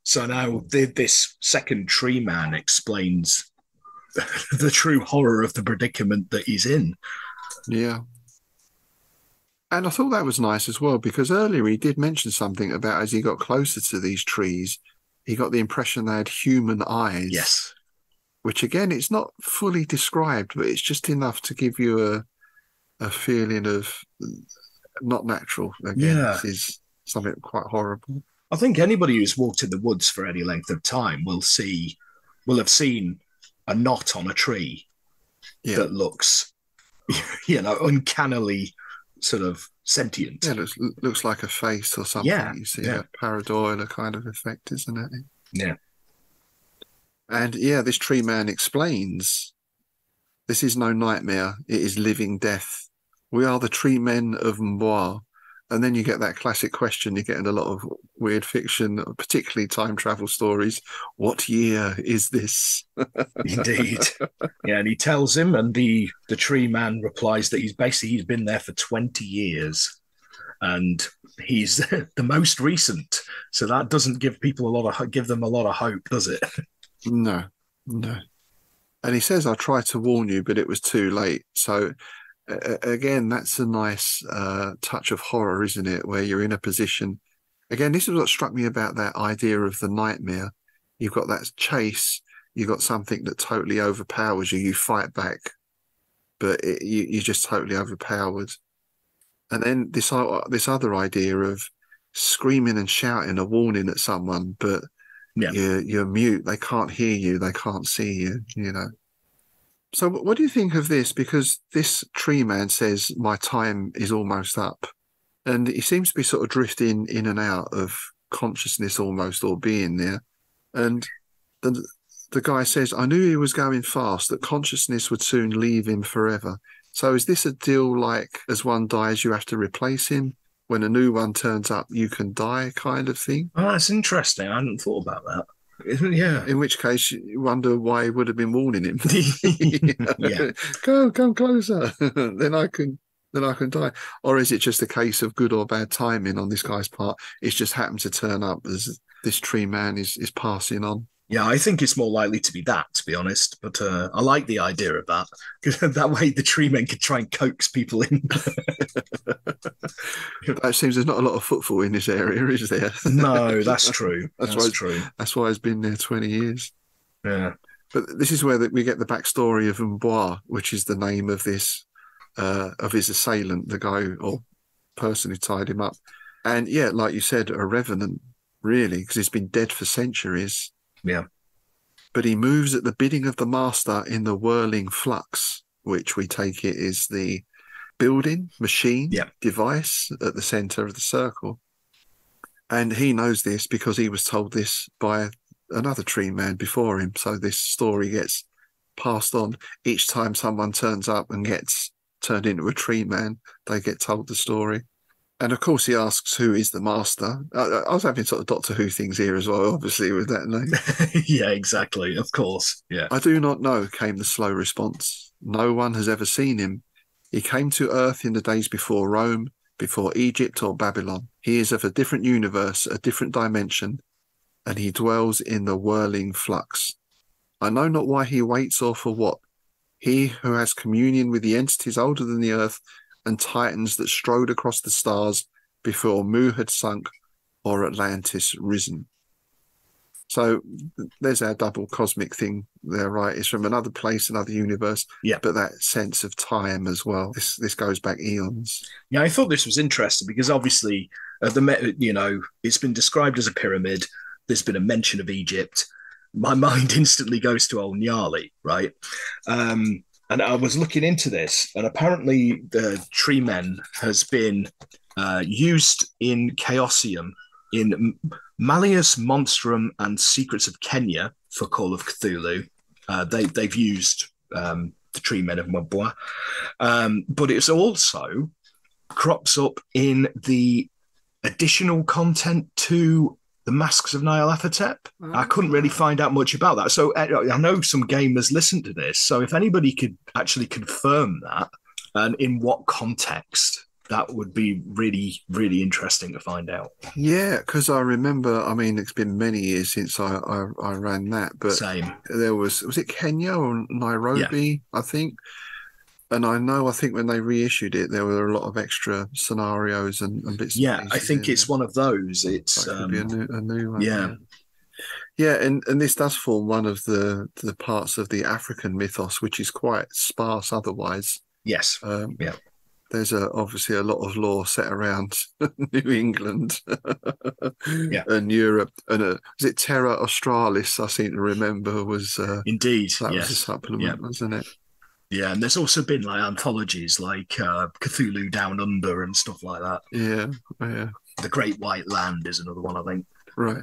So now this second tree man explains the true horror of the predicament that he's in. Yeah. And I thought that was nice as well, because earlier he did mention something about as he got closer to these trees, he got the impression they had human eyes. Yes. Which, again, it's not fully described, but it's just enough to give you a feeling of not natural. Again, This is something quite horrible. I think anybody who's walked in the woods for any length of time will have seen a knot on a tree that looks, uncannily sort of sentient. Yeah, it looks like a face or something. Yeah, you see that pareidolia kind of effect, isn't it? Yeah. And yeah, this tree man explains, this is no nightmare, it is living death. We are the tree men of Mbois. And then you get that classic question you get in a lot of weird fiction, particularly time travel stories. What year is this? Indeed. Yeah, and he tells him, and the tree man replies that he's been there for 20 years. And he's the most recent. So that doesn't give people give them a lot of hope, does it? No. And he says, I tried to warn you, but it was too late. So again, that's a nice touch of horror, isn't it? Where you're in a position. Again, this is what struck me about that idea of the nightmare. You've got that chase. You've got something that totally overpowers you. You fight back, but you're just totally overpowered. And then this other idea of screaming and shouting a warning at someone, but you're mute. They can't hear you. They can't see you, So what do you think of this? Because this tree man says, my time is almost up. And he seems to be sort of drifting in and out of consciousness almost, or being there. And the guy says, I knew he was going fast, that consciousness would soon leave him forever. So is this a deal like, as one dies, you have to replace him? When a new one turns up, you can die kind of thing? Oh, that's interesting. I hadn't thought about that. Yeah. In which case, you wonder why he would have been warning him. Yeah. Come closer. then I can die. Or is it just a case of good or bad timing on this guy's part? It's just happened to turn up as this tree man is passing on. Yeah, I think it's more likely to be that, to be honest. But I like the idea of that. Because that way the tree men could try and coax people in. It seems there's not a lot of footfall in this area, is there? No, that's true. That's true. That's why it's been there 20 years. Yeah. But this is where we get the backstory of Mbois, which is the name of this, of his assailant, the guy or person who tied him up. And yeah, like you said, a revenant, really, because he's been dead for centuries. Yeah. But he moves at the bidding of the master in the whirling flux, which we take it is the building, machine, device at the center of the circle. And he knows this because he was told this by another tree man before him. So this story gets passed on. Each time someone turns up and gets turned into a tree man, they get told the story. And of course, he asks who is the master. I was having sort of Doctor Who things here as well, obviously, with that name. Yeah, exactly. Of course. Yeah. I do not know, came the slow response. No one has ever seen him. He came to Earth in the days before Rome, before Egypt or Babylon. He is of a different universe, a different dimension, and he dwells in the whirling flux. I know not why he waits or for what. He who has communion with the entities older than the Earth and titans that strode across the stars before Mu had sunk or Atlantis risen. So there's our double cosmic thing there, right? It's from another place, another universe, yeah. But that sense of time as well. This goes back eons. Yeah, I thought this was interesting because obviously, it's been described as a pyramid. There's been a mention of Egypt. My mind instantly goes to old Nyali, right? And I was looking into this, and apparently the tree men has been used in Chaosium, in Malleus Monstrum and Secrets of Kenya for Call of Cthulhu. They've used the tree men of Mabwa. But it's also crops up in the additional content to the Masks of Nyarlathotep. I couldn't really find out much about that. So I know some gamers listen to this. So if anybody could actually confirm that and in what context, that would be really, really interesting to find out. Yeah, because I remember, I mean, it's been many years since I ran that, but Same. There was it Kenya or Nairobi, yeah. I think. And I think when they reissued it, there were a lot of extra scenarios and bits. Yeah, I think it's one of those. It's could be a new one. Yeah. Yeah, and this does form one of the parts of the African mythos, which is quite sparse otherwise. Yes. Yeah. There's obviously a lot of lore set around New England and Europe. And is it Terra Australis, I seem to remember, was... Indeed, that was a supplement, wasn't it? Yeah, and there's also been like anthologies like Cthulhu Down Under and stuff like that. Yeah. The Great White Land is another one, I think. Right.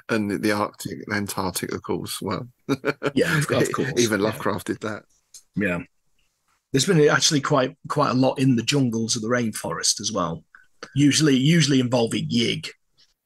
And the Arctic, Antarctic, of course. Well, yeah, of course. Even Lovecraft did that. Yeah. There's been actually quite a lot in the jungles of the rainforest as well. Usually involving Yig.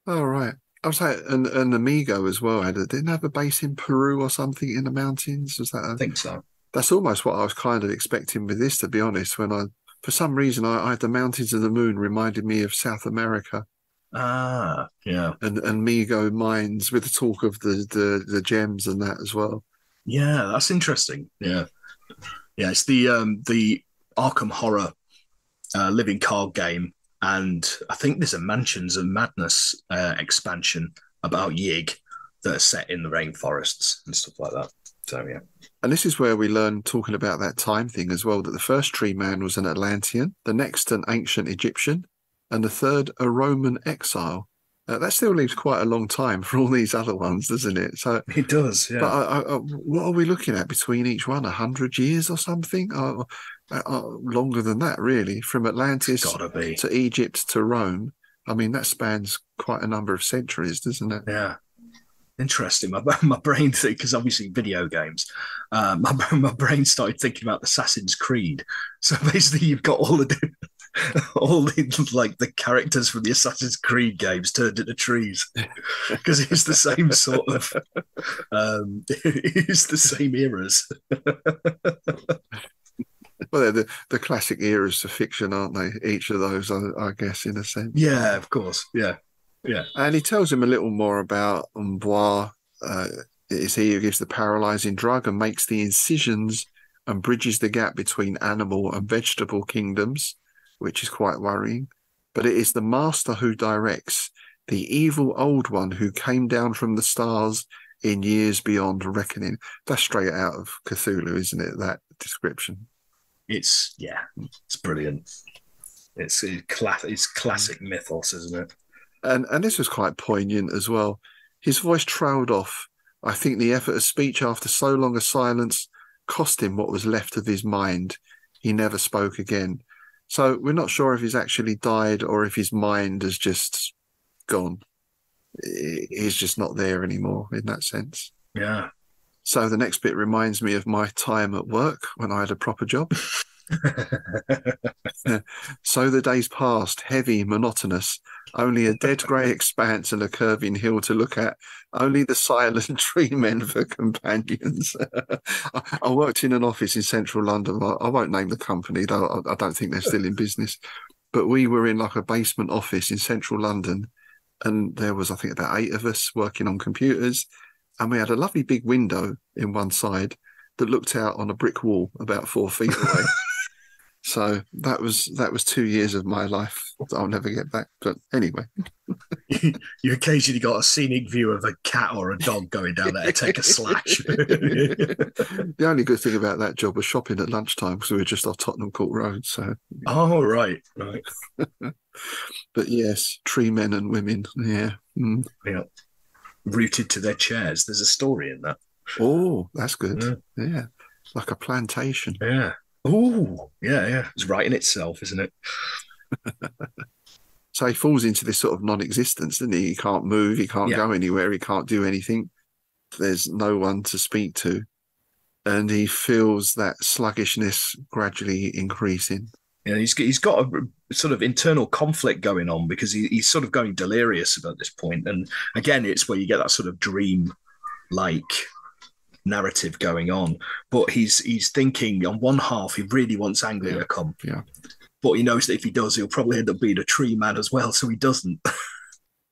Oh, right. I was like, and Amigo as well. Didn't have a base in Peru or something in the mountains? Was that? I think so. That's almost what I was kind of expecting with this, to be honest. For some reason, I had the Mountains of the Moon reminded me of South America. Ah, yeah. And Migo mines with the talk of the gems and that as well. Yeah, that's interesting. Yeah. Yeah, it's the Arkham Horror living card game. And I think there's a Mansions of Madness expansion about Yig that are set in the rainforests and stuff like that. So, yeah. And this is where we learn, talking about that time thing as well, that the first tree man was an Atlantean, the next an ancient Egyptian, and the third a Roman exile. That still leaves quite a long time for all these other ones, doesn't it? So it does, yeah. But what are we looking at between each one? 100 years or something? Longer than that, really. From Atlantis to Egypt to Rome. I mean, that spans quite a number of centuries, doesn't it? Yeah. Interesting. My brain, because obviously video games, my brain started thinking about Assassin's Creed. So basically, you've got all the like the characters from the Assassin's Creed games turned into trees, because it's the same sort of, it's the same eras. Well, they're the classic eras of fiction, aren't they? Each of those, I guess, in a sense. Yeah, of course. Yeah. Yeah. And he tells him a little more about Mbois. It is he who gives the paralyzing drug and makes the incisions and bridges the gap between animal and vegetable kingdoms, which is quite worrying. But it is the master who directs, the evil old one who came down from the stars in years beyond reckoning. That's straight out of Cthulhu, isn't it? That description. It's brilliant. It's classic mythos, isn't it? And this was quite poignant as well. His voice trailed off. I think the effort of speech after so long a silence cost him what was left of his mind. He never spoke again. So we're not sure if he's actually died or if his mind has just gone. He's just not there anymore in that sense. Yeah. So the next bit reminds me of my time at work when I had a proper job. So the days passed, heavy, monotonous, only a dead grey expanse and a curving hill to look at, only the silent tree men for companions. I worked in an office in central London. I won't name the company, though I don't think they're still in business. But we were in like a basement office in central London, and there was, I think, about 8 of us working on computers, and we had a lovely big window in one side that looked out on a brick wall about 4 feet away. So that was 2 years of my life that I'll never get back. But anyway. You occasionally got a scenic view of a cat or a dog going down there to take a slash. The only good thing about that job was shopping at lunchtime because we were just off Tottenham Court Road. So. Oh, right. But yes, tree men and women. Yeah. Mm. Yeah. Rooted to their chairs. There's a story in that. Oh, that's good. Yeah. Like a plantation. Yeah. Oh, yeah. It's writing itself, isn't it? So he falls into this sort of non-existence, doesn't he? He can't move, he can't go anywhere, he can't do anything. There's no one to speak to. And he feels that sluggishness gradually increasing. Yeah, he's got a sort of internal conflict going on because he's sort of going delirious about this point. And again, it's where you get that sort of dream-like narrative going on. But he's thinking on one half, he really wants Anglia to come. Yeah. But he knows that if he does, he'll probably end up being a tree man as well, so he doesn't.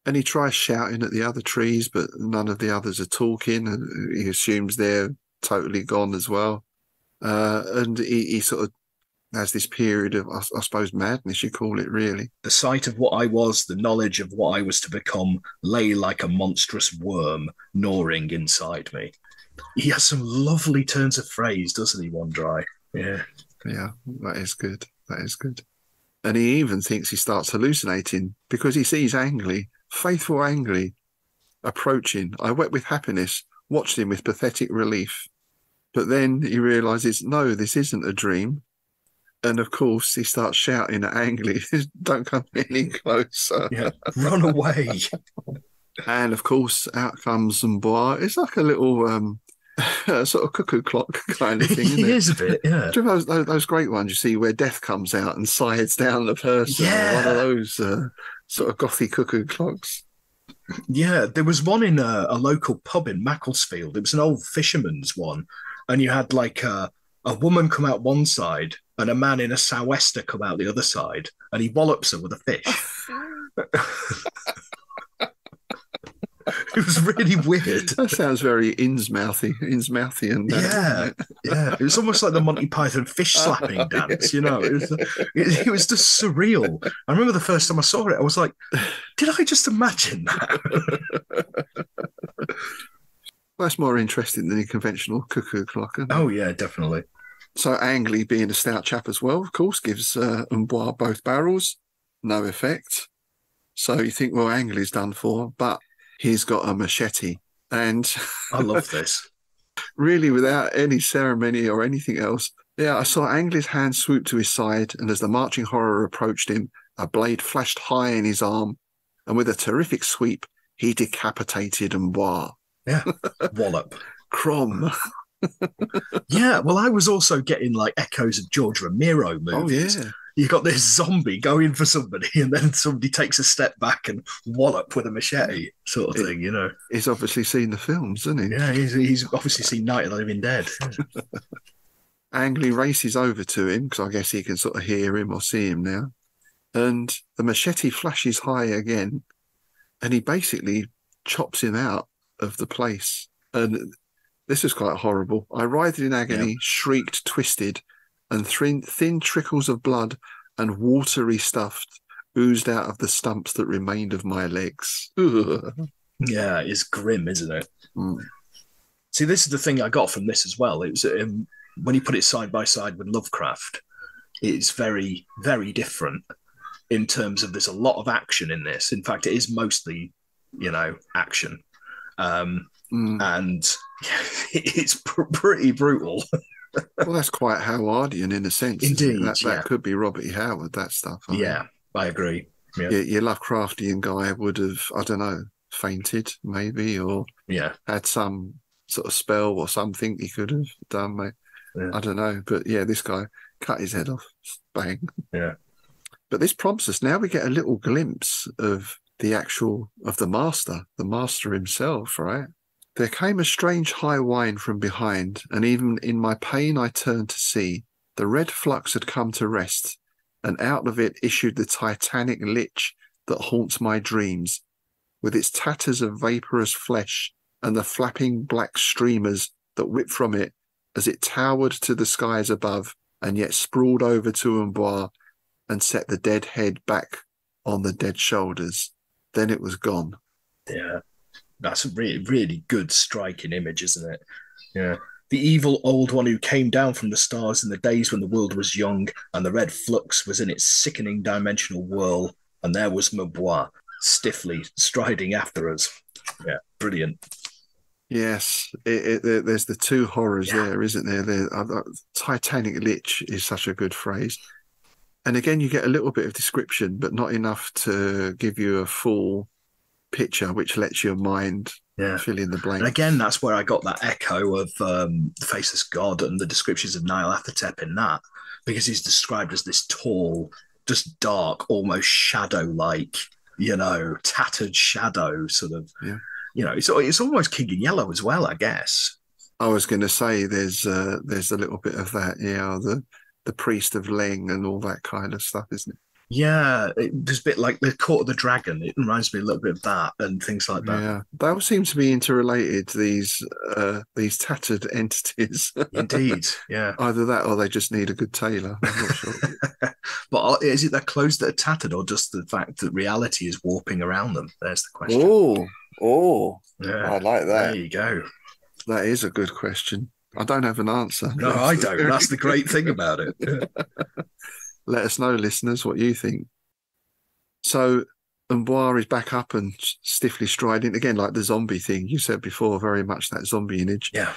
And he tries shouting at the other trees, but none of the others are talking, and he assumes they're totally gone as well. And he sort of has this period of, I suppose, madness, you call it, really. The sight of what I was, the knowledge of what I was to become, lay like a monstrous worm gnawing inside me. He has some lovely turns of phrase, doesn't he, Wandrei? Yeah. Yeah, that is good. That is good. And he even thinks he starts hallucinating because he sees Angley, faithful Angley, approaching. I wept with happiness, watched him with pathetic relief. But then he realises, no, this isn't a dream. And of course, he starts shouting at Angley, don't come any closer. Yeah, run away. And of course, out comes Mbois. It's like a little sort of cuckoo clock kind of thing, isn't it? It is a bit, yeah. Do you know those great ones you see where death comes out and slides down the person? Yeah. One of those sort of gothy cuckoo clocks. Yeah, there was one in a local pub in Macclesfield. It was an old fisherman's one. And you had like a woman come out one side and a man in a sou'wester come out the other side. And he wallops her with a fish. It was really weird. That sounds very Innsmouthian. Yeah. It was almost like the Monty Python fish slapping dance, you know. It was just surreal. I remember the first time I saw it, I was like, did I just imagine that? That's more interesting than a conventional cuckoo clock. Oh, yeah, definitely. So Angley, being a stout chap as well, of course, gives Mbois both barrels. No effect. So you think, well, Angley's done for, but he's got a machete. And I love this. Really, without any ceremony or anything else. Yeah, I saw Angley's hand swoop to his side, and as the marching horror approached him, a blade flashed high in his arm, and with a terrific sweep, he decapitated Mbois. Yeah, wallop. Crom. Yeah, well, I was also getting like echoes of George Romero movies. Oh, yeah. You got this zombie going for somebody, and then somebody takes a step back and wallop with a machete, sort of thing, you know. He's obviously seen the films, hasn't he? Yeah, he's obviously seen Night of the Living Dead. Angley races over to him, because I guess he can sort of hear him or see him now. And the machete flashes high again, and he basically chops him out of the place. And this is quite horrible. I writhed in agony, shrieked, twisted, and thin trickles of blood and watery stuff oozed out of the stumps that remained of my legs. Ugh. Yeah, it's grim, isn't it? Mm. See, this is the thing I got from this as well. It was when you put it side by side with Lovecraft, it's very, very different in terms of there's a lot of action in this. In fact, it is mostly, action. And it's pretty brutal. Well, that's quite Howardian in a sense. Indeed, that could be Robert E. Howard, that stuff. Yeah, I agree. Yeah. Your Lovecraftian guy would have, I don't know, fainted, maybe, or had some sort of spell or something he could have done, mate. Yeah. I don't know. But yeah, this guy cut his head off. Bang. Yeah. But this prompts us. Now we get a little glimpse of the master himself, right? There came a strange high whine from behind, and even in my pain I turned to see. The red flux had come to rest, and out of it issued the titanic lich that haunts my dreams, with its tatters of vaporous flesh and the flapping black streamers that whipped from it as it towered to the skies above, and yet sprawled over to Umbois and set the dead head back on the dead shoulders. Then it was gone. Yeah, that's a really, really good striking image, isn't it? Yeah. The evil old one who came down from the stars in the days when the world was young and the red flux was in its sickening dimensional whirl, and there was Umbois, stiffly striding after us. Yeah, brilliant. Yes, there's the two horrors there, isn't there? Titanic lich is such a good phrase. And again, you get a little bit of description, but not enough to give you a full picture, which lets your mind fill in the blanks. And again, that's where I got that echo of the Faceless God and the descriptions of Nyarlathotep in that, because he's described as this tall, just dark, almost shadow-like, tattered shadow sort of. Yeah. It's almost King in Yellow as well, I guess. I was going to say there's a little bit of that, the priest of Leng and all that kind of stuff, isn't it? Yeah, there's a bit like the Court of the Dragon. It reminds me a little bit of that and things like that. Yeah, they all seem to be interrelated, these tattered entities. Indeed, yeah. Either that or they just need a good tailor. I'm not sure. But is it their clothes that are tattered or just the fact that reality is warping around them? There's the question. Oh, yeah. I like that. There you go. That is a good question. I don't have an answer. No, I don't. That's the great thing about it. Let us know, listeners, what you think. So Umbois is back up and stiffly striding, again, like the zombie thing you said before, very much that zombie image. Yeah.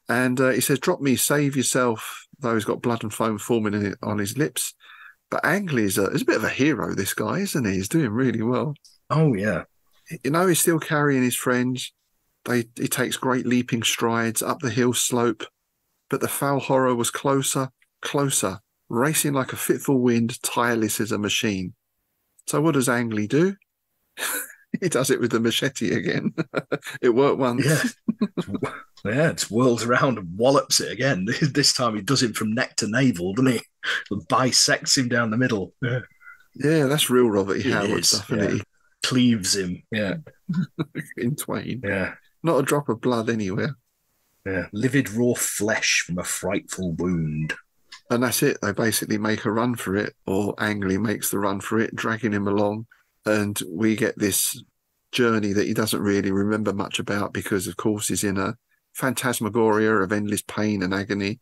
And he says, drop me, save yourself, though he's got blood and foam forming on his lips. But Angley is a bit of a hero, this guy, isn't he? He's doing really well. Oh, yeah. He's still carrying his friends. He takes great leaping strides up the hill slope. But the foul horror was closer, racing like a fitful wind, tireless as a machine. So what does Angley do? He does it with the machete again. It worked once. Yeah, it whirls around and wallops it again. This time he does it from neck to navel, doesn't he? Bisects him down the middle. Yeah, that's real Robert E. Howard stuff, isn't it? Cleaves him, in twain. Yeah. Not a drop of blood anywhere. Yeah, livid raw flesh from a frightful wound. And that's it. They basically make a run for it, or Angley makes the run for it, dragging him along. And we get this journey that he doesn't really remember much about because, of course, he's in a phantasmagoria of endless pain and agony.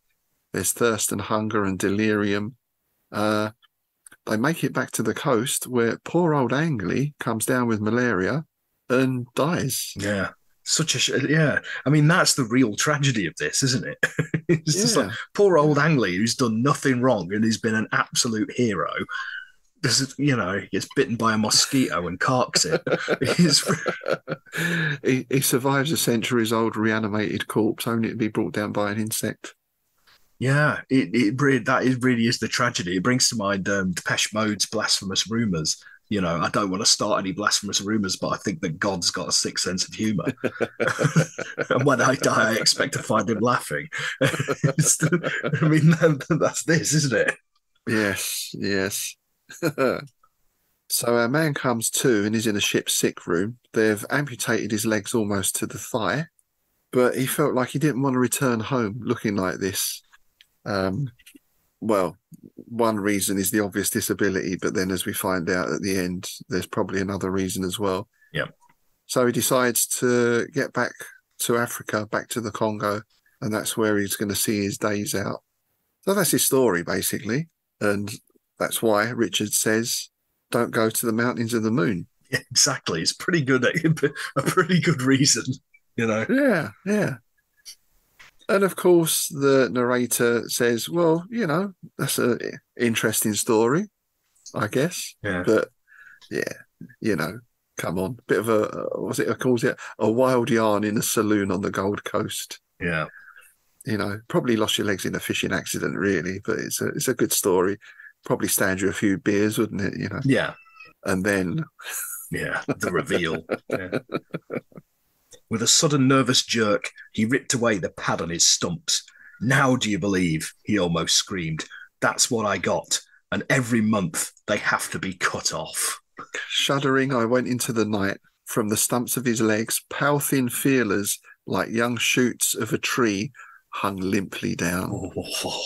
There's thirst and hunger and delirium. They make it back to the coast where poor old Angley comes down with malaria and dies. Yeah. I mean, that's the real tragedy of this, isn't it? It's just like poor old Angley, who's done nothing wrong and he's been an absolute hero. Gets bitten by a mosquito and carks it. He survives a centuries-old reanimated corpse only to be brought down by an insect. Yeah, that really is the tragedy. It brings to mind Depeche Mode's Blasphemous Rumours. I don't want to start any blasphemous rumours, but I think that God's got a sick sense of humour. And when I die, I expect to find him laughing. That's this, isn't it? Yes. So our man comes to and is in a ship's sick room. They've amputated his legs almost to the thigh, but he felt like he didn't want to return home looking like this. Well, one reason is the obvious disability, but then as we find out at the end, there's probably another reason as well. Yeah. So he decides to get back to Africa, back to the Congo, and that's where he's going to see his days out. So that's his story, basically. And that's why Richard says, don't go to the mountains of the moon. Yeah, exactly. It's pretty good, a pretty good reason, Yeah. And of course, the narrator says, well, that's an interesting story, I guess. Yeah. But, Come on, bit of a what's it calls it, a wild yarn in a saloon on the Gold Coast. Yeah. You know, probably lost your legs in a fishing accident, really, but it's a good story. Probably stand you a few beers, wouldn't it? You know. Yeah. And then, yeah, the reveal. Yeah. With a sudden nervous jerk, he ripped away the pad on his stumps. Now do you believe? He almost screamed. That's what I got. And every month they have to be cut off. Shuddering, I went into the night. From the stumps of his legs, pale-thin feelers, like young shoots of a tree, hung limply down. Oh.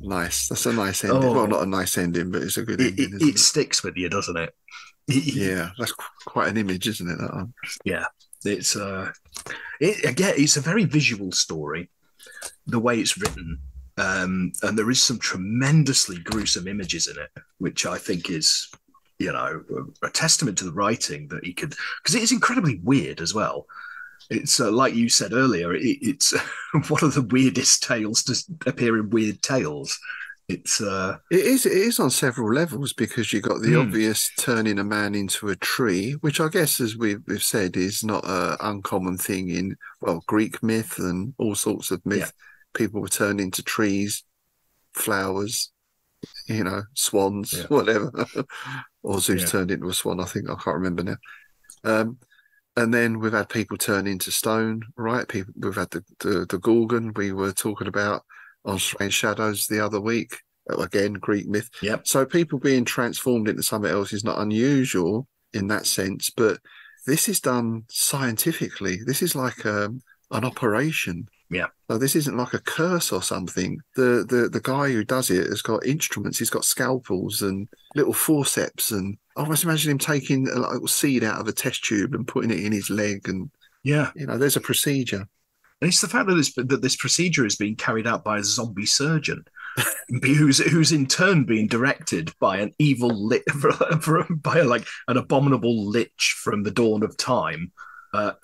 Nice. That's a nice ending. Oh. Well, not a nice ending, but it's a good ending. It sticks with you, doesn't it? Yeah, that's quite an image, isn't it? That one. Yeah, it's it's a very visual story, the way it's written, and there is some tremendously gruesome images in it, which I think is, you know, a testament to the writing that he could, because it is incredibly weird as well. It's like you said earlier, it's one of the weirdest tales to appear in Weird Tales. It is on several levels, because you got the obvious turning a man into a tree, which I guess, as we've said, is not an uncommon thing in, well, Greek myth and all sorts of myth. Yeah. People were turned into trees, flowers, you know, swans, whatever. Or Zeus turned into a swan, I think. I can't remember now. And then we've had people turn into stone, right? We've had the Gorgon we were talking about on Strange Shadows the other week. Again, Greek myth. Yep. So people being transformed into something else is not unusual in that sense, but this is done scientifically. This is like an operation. Yeah. So this isn't like a curse or something. The guy who does it has got instruments. He's got scalpels and little forceps, and I almost imagine him taking a little seed out of a test tube and putting it in his leg. And yeah, you know, there's a procedure. And it's the fact that this procedure is being carried out by a zombie surgeon, who's in turn being directed by an evil by like an abominable lich from the dawn of time,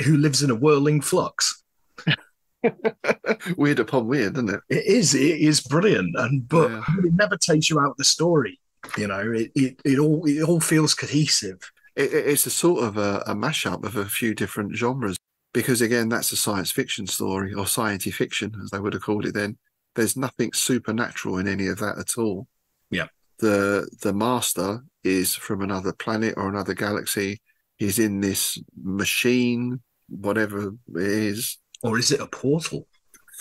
who lives in a whirling flux. Weird upon weird, isn't it? It is brilliant, but it never takes you out of the story. You know, it all feels cohesive. It's a sort of a mashup of a few different genres, because again, that's a science fiction story, or science fiction, as they would have called it then. There's nothing supernatural in any of that at all. Yeah. The master is from another planet or another galaxy. He's in this machine, whatever it is. Or is it a portal?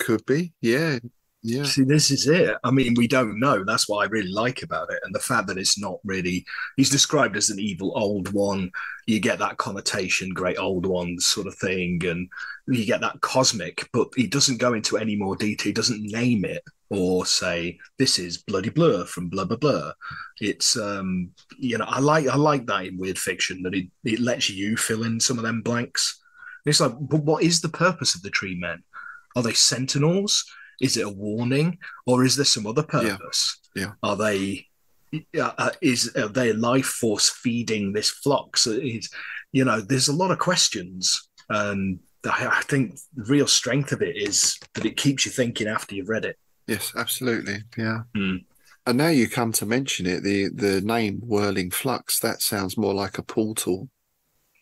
Could be, yeah. Yeah. See, this is it. I mean, we don't know. That's what I really like about it. And the fact that it's not really, he's described as an evil old one. You get that connotation, great old ones sort of thing. And you get that cosmic, but he doesn't go into any more detail. He doesn't name it or say, this is bloody blur from blah, blah, blah. It's, you know, I like that in weird fiction, that it lets you fill in some of them blanks. It's like, but what is the purpose of the tree men? Are they sentinels? Is it a warning, or is there some other purpose? Yeah. Are they a life force feeding this flux? You know, there's a lot of questions, and I think the real strength of it is that it keeps you thinking after you've read it. Yes, absolutely. Yeah. And now you come to mention it, the name Whirling Flux, that sounds more like a portal.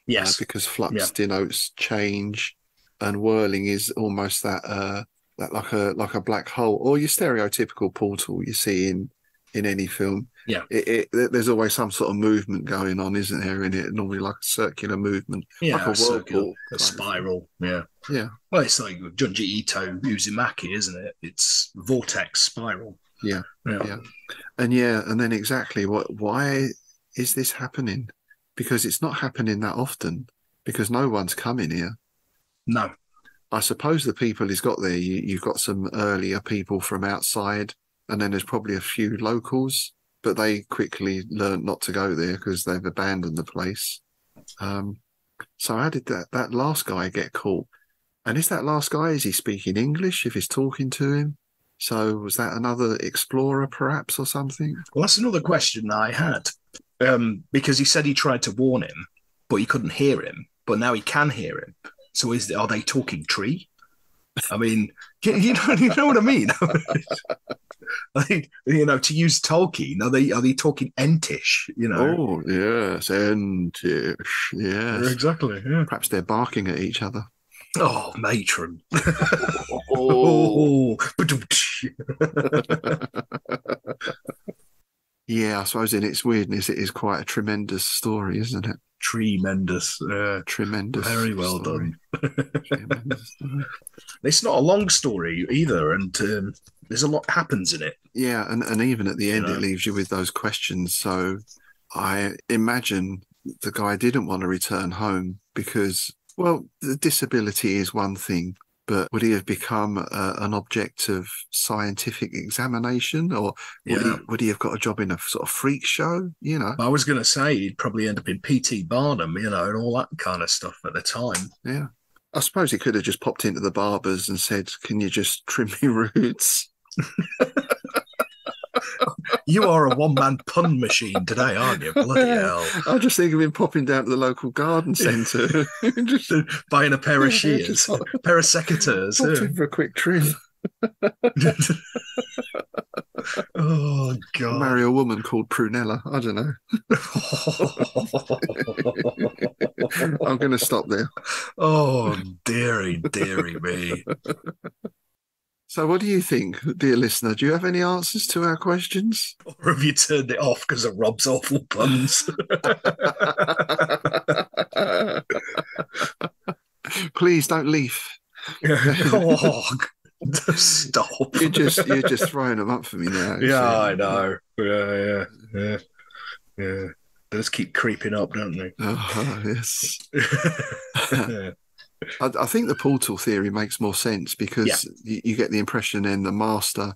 Yes, because flux denotes change, and whirling is almost that like a black hole, or your stereotypical portal you see in any film. Yeah, there's always some sort of movement going on, isn't there? In it, normally like a circular movement, like a whirlpool, a spiral. Yeah. Well, it's like Junji Ito Uzumaki, isn't it? It's vortex spiral. Yeah. And then exactly why is this happening? Because it's not happening that often, because no one's coming here. No. I suppose the people he's got there, you've got some earlier people from outside, and then there's probably a few locals, but they quickly learned not to go there because they've abandoned the place. So how did that last guy get caught? And is that last guy, is he speaking English if he's talking to him? So was that another explorer perhaps or something? Well, that's another question that I had. Because he said he tried to warn him, but he couldn't hear him. But now he can hear him. So are they talking tree? I mean, you know what I mean? I think, to use Tolkien, are they talking Entish? Oh, yes, and yes. Exactly. Yeah. Perhaps they're barking at each other. Oh, matron. Oh. Oh. Yeah, I suppose in its weirdness, it is quite a tremendous story, isn't it? Tremendous. Tremendous Very well story. done. Tremendous story. It's not a long story either, and there's a lot happens in it. Yeah, and even at the end, You it know? leaves you with those questions. So I imagine the guy didn't want to return home because, well, the disability is one thing, but would he have become an object of scientific examination, or Yeah. would he have got a job in a sort of freak show? I was going to say he'd probably end up in P.T. Barnum, and all that kind of stuff at the time. Yeah. I suppose he could have just popped into the barbers and said, "Can you just trim me roots?" You are a one-man pun machine today, aren't you? Bloody hell. I just think of him popping down to the local garden centre. Just buying a pair of shears, a pair of secateurs. Popping for a quick trim. Oh, God. Marry a woman called Prunella. I don't know. I'm going to stop there. Oh, dearie me. So what do you think, dear listener? Do you have any answers to our questions? Or have you turned it off because of Rob's awful puns? Please don't leave. Oh, stop. You're just throwing them up for me now. Yeah, I know. Yeah. They just keep creeping up, don't they? Oh, yes. I think the portal theory makes more sense because you get the impression then the master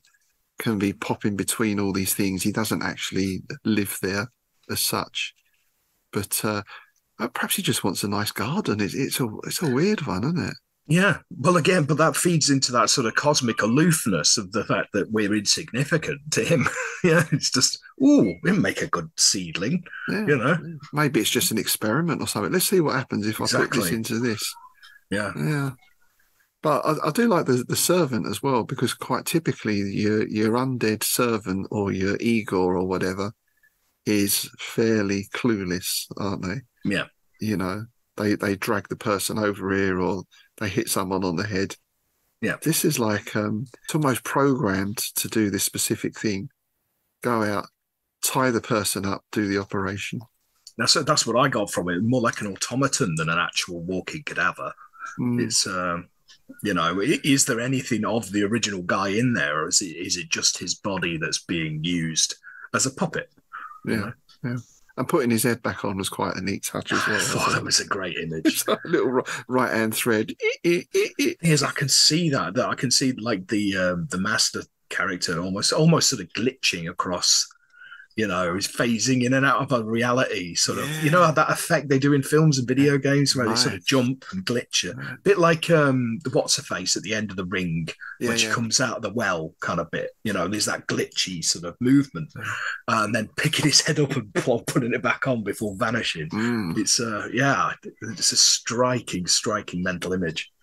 can be popping between all these things. He doesn't actually live there as such, but perhaps he just wants a nice garden. It's a weird one, isn't it? Yeah. Well, again, but that feeds into that sort of cosmic aloofness of the fact that we're insignificant to him. It's just, he'll make a good seedling, Maybe it's just an experiment or something. Let's see what happens if I put this into this. Yeah. But I do like the servant as well, because quite typically your undead servant or your Igor or whatever is fairly clueless, aren't they? Yeah. They drag the person over here or they hit someone on the head. Yeah. This is like it's almost programmed to do this specific thing. Go out, tie the person up, do the operation. That's what I got from it. More like an automaton than an actual walking cadaver. It's is there anything of the original guy in there, or is it just his body that's being used as a puppet? Yeah. And putting his head back on was quite a neat touch as well. Oh, that was a great image. A little right hand thread. Yes, I can see that. I can see like the master character almost sort of glitching across. He's phasing in and out of a reality, sort of. You know that effect they do in films and video games where they sort of jump and glitch. A bit like the what's-her-face at the end of The Ring, when she comes out of the well kind of bit. There's that glitchy sort of movement. And then picking his head up and putting it back on before vanishing. It's it's a striking mental image.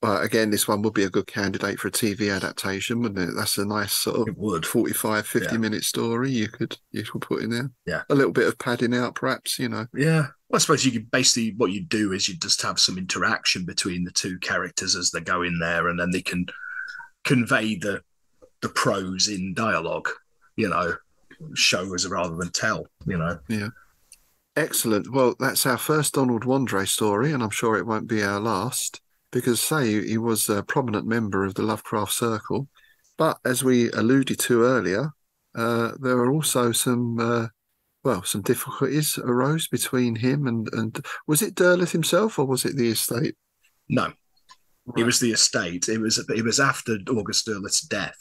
But again, this one would be a good candidate for a TV adaptation, wouldn't it? That's a nice sort of 45, 50-minute story you could put in there. Yeah. A little bit of padding out, perhaps, Yeah. Well, I suppose you could basically, what you do is you just have some interaction between the two characters as they go in there, and then they can convey the prose in dialogue, show us rather than tell, Yeah. Excellent. Well, that's our first Donald Wandrei story, and I'm sure it won't be our last. Because, he was a prominent member of the Lovecraft Circle. But as we alluded to earlier, there are also some difficulties arose between him and was it Derleth himself or was it the estate? No, Right. It was the estate. It was after August Derleth's death,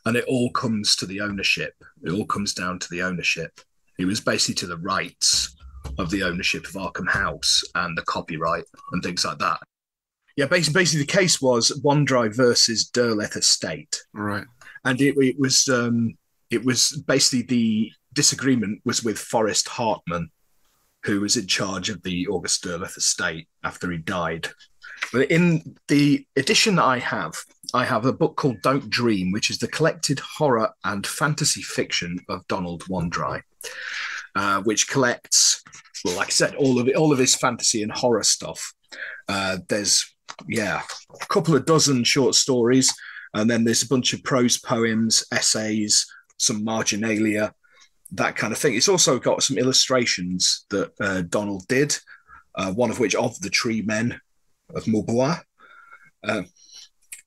and it all comes to the ownership. It all comes down to the ownership. It was basically to the rights of the ownership of Arkham House and the copyright and things like that. Yeah, basically the case was Wandrei versus Derleth Estate. Right. And it was basically the disagreement was with Forrest Hartman, who was in charge of the August Derleth Estate after he died. But in the edition that I have a book called Don't Dream, which is the collected horror and fantasy fiction of Donald Wandrei, which collects, well, like I said, all of his fantasy and horror stuff. There's a couple of dozen short stories, and then there's a bunch of prose poems, essays, some marginalia, that kind of thing. It's also got some illustrations that Donald did, one of which of the Tree Men of Maubois. But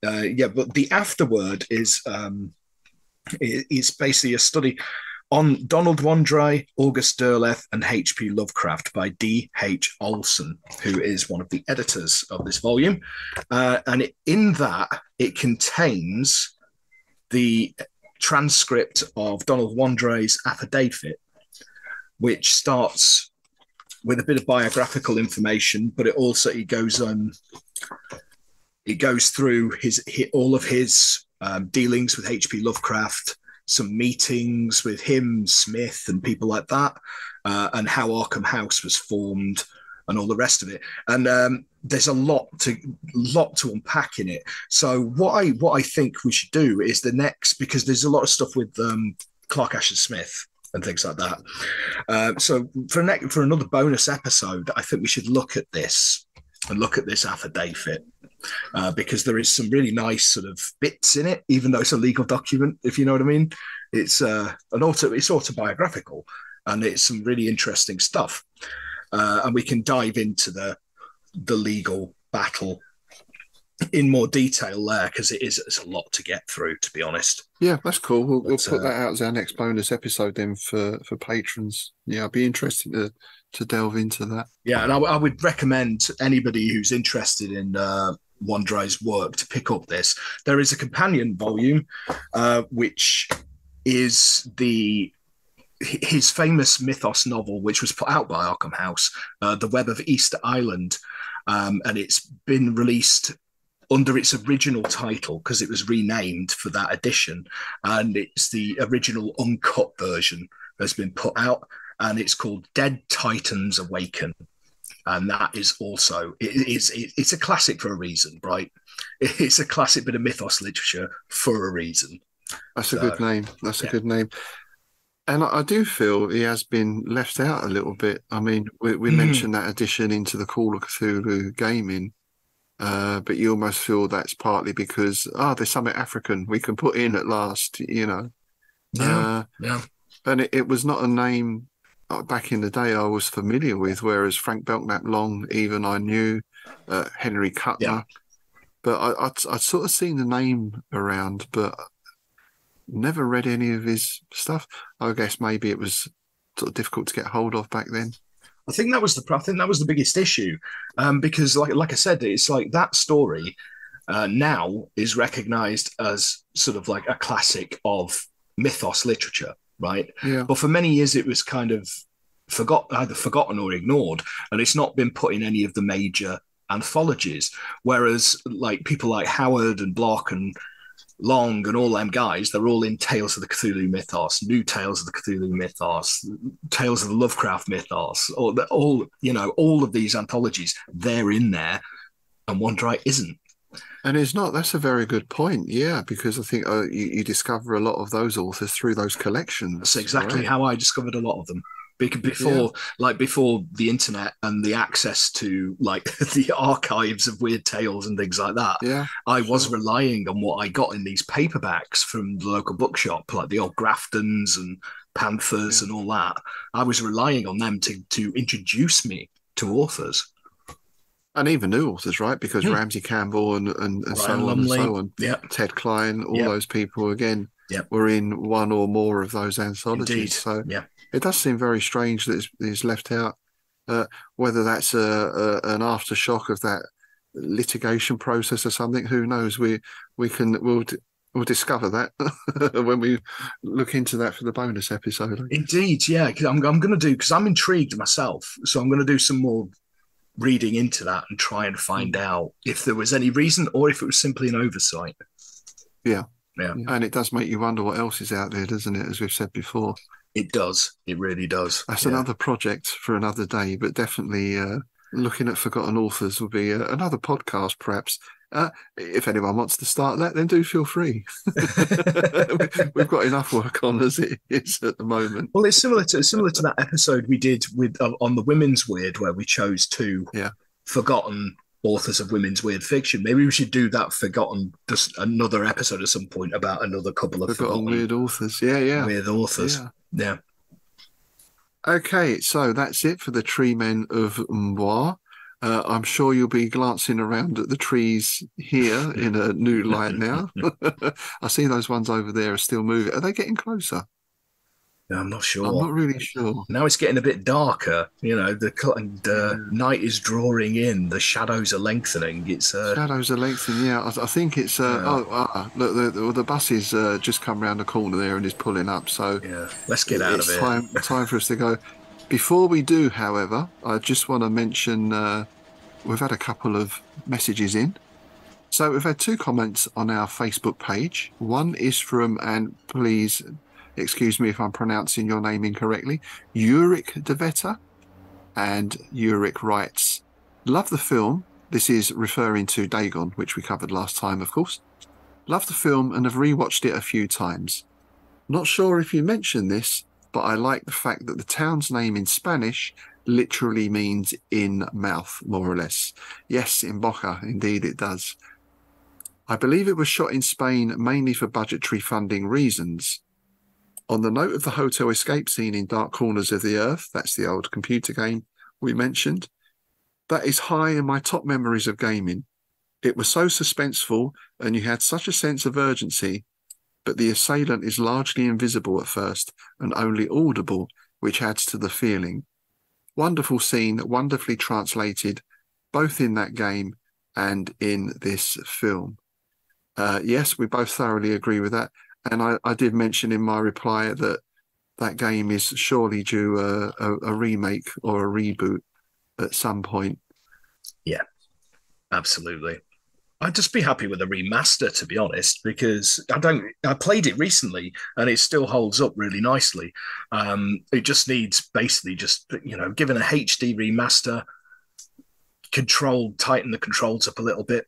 the afterword is basically a study on Donald Wandrei, August Derleth, and H.P. Lovecraft by D.H. Olson, who is one of the editors of this volume. And in that, it contains the transcript of Donald Wandrei's affidavit, which starts with a bit of biographical information, but it goes through all of his dealings with H.P. Lovecraft, some meetings with him, Smith, and people like that, and how Arkham House was formed, and all the rest of it. And there's a lot to unpack in it. So what I think we should do is because there's a lot of stuff with Clark Ashton Smith and things like that. So for another bonus episode, I think we should look at this affidavit, because there is some really nice sort of bits in it, even though it's a legal document, if you know what I mean. It's it's autobiographical, and it's some really interesting stuff. And we can dive into the legal battle in more detail there, because it's a lot to get through, to be honest. Yeah, that's cool. We'll put that out as our next bonus episode then for patrons. Yeah, I'd be interested to delve into that. Yeah, and I would recommend anybody who's interested in Wandrei's work to pick up this. There is a companion volume, which is his famous mythos novel, which was put out by Arkham House, The Web of Easter Island, and it's been released under its original title because it was renamed for that edition, and it's the original uncut version that's been put out, and it's called Dead Titans Awaken. And that is also it's a classic for a reason, right? It's a classic bit of mythos literature for a reason. That's a good name. That's a good name. And I do feel he has been left out a little bit. I mean, we mentioned that addition into the Call of Cthulhu gaming, but you almost feel that's partly because there's something African we can put in at last, you know. Yeah. And it was not a name back in the day I was familiar with, whereas Frank Belknap Long, even I knew, Henry Kuttner. Yeah. But I'd sort of seen the name around, but never read any of his stuff. I guess maybe it was sort of difficult to get hold of back then. I think that was the biggest issue, because like I said, it's like that story now is recognized as sort of like a classic of mythos literature, right? Yeah. But for many years it was kind of either forgotten or ignored, and it's not been put in any of the major anthologies. Whereas like people like Howard and Block and Long and all them guys, they're all in Tales of the Cthulhu Mythos, New Tales of the Cthulhu Mythos, Tales of the Lovecraft Mythos, or all of these anthologies, they're in there, and Wandrei isn't. And it's not. That's a very good point. Yeah, because I think you discover a lot of those authors through those collections. That's exactly how I discovered a lot of them. Before the internet and the access to like the archives of weird tales and things like that, I was relying on what I got in these paperbacks from the local bookshop, like the old Graftons and Panthers and all that. I was relying on them to introduce me to authors. And even new authors, right? Because Ramsey Campbell and so on and so on. Ted Klein, all those people, again, were in one or more of those anthologies. Indeed. So it does seem very strange that it's left out. Whether that's an aftershock of that litigation process or something, who knows? We'll discover that when we look into that for the bonus episode. Indeed, yeah. I'm going to do, because I'm intrigued myself, so I'm going to do some more reading into that and try and find out if there was any reason or if it was simply an oversight. Yeah. And it does make you wonder what else is out there, doesn't it? As we've said before. It does. It really does. That's another project for another day, but definitely looking at forgotten authors will be another podcast, perhaps. If anyone wants to start that, then do feel free. We've got enough work on as it is at the moment. Well, it's similar to that episode we did with on the women's weird, where we chose two forgotten authors of women's weird fiction. Maybe we should do that forgotten, just another episode at some point about another couple of forgotten weird authors. Yeah. Weird authors. Yeah. Okay, so that's it for the Tree Men of Mbois. I'm sure you'll be glancing around at the trees here in a new light now. I see those ones over there are still moving. Are they getting closer? I'm not sure. I'm not really sure. Now it's getting a bit darker. You know, the night is drawing in. The shadows are lengthening. Shadows are lengthening. Yeah, I think it's. Look, the bus is just come round the corner there and is pulling up. So yeah, let's get out of here. Time for us to go. Before we do, however, I just want to mention we've had a couple of messages in. So we've had 2 comments on our Facebook page. One is from, and please excuse me if I'm pronouncing your name incorrectly, Uric Deveta. And Uric writes, love the film. This is referring to Dagon, which we covered last time, of course. Love the film and have rewatched it a few times. Not sure if you mentioned this, but I like the fact that the town's name in Spanish literally means in mouth, more or less. Yes, in boca, indeed it does. I believe it was shot in Spain mainly for budgetary funding reasons. On the note of the hotel escape scene in Dark Corners of the Earth, that's the old computer game we mentioned, that is high in my top memories of gaming. It was so suspenseful and you had such a sense of urgency, but the assailant is largely invisible at first and only audible, which adds to the feeling. Wonderful scene, wonderfully translated, both in that game and in this film. Yes, we both thoroughly agree with that. And I did mention in my reply that that game is surely due a remake or a reboot at some point. Yeah, absolutely. I'd just be happy with a remaster, to be honest, because I played it recently and it still holds up really nicely. It just needs basically given a HD remaster, tighten the controls up a little bit.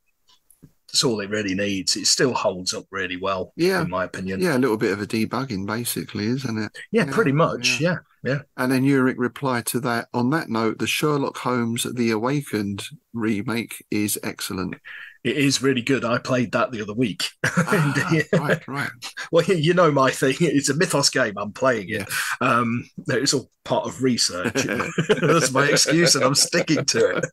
That's all it really needs. It still holds up really well, in my opinion. Yeah, a little bit of a debugging, basically, isn't it? Yeah, pretty much. Yeah. And then Uric replied to that. On that note, the Sherlock Holmes The Awakened remake is excellent. It is really good. I played that the other week. Right. Well, you know my thing. It's a Mythos game. I'm playing it. It's all part of research. That's my excuse, and I'm sticking to it.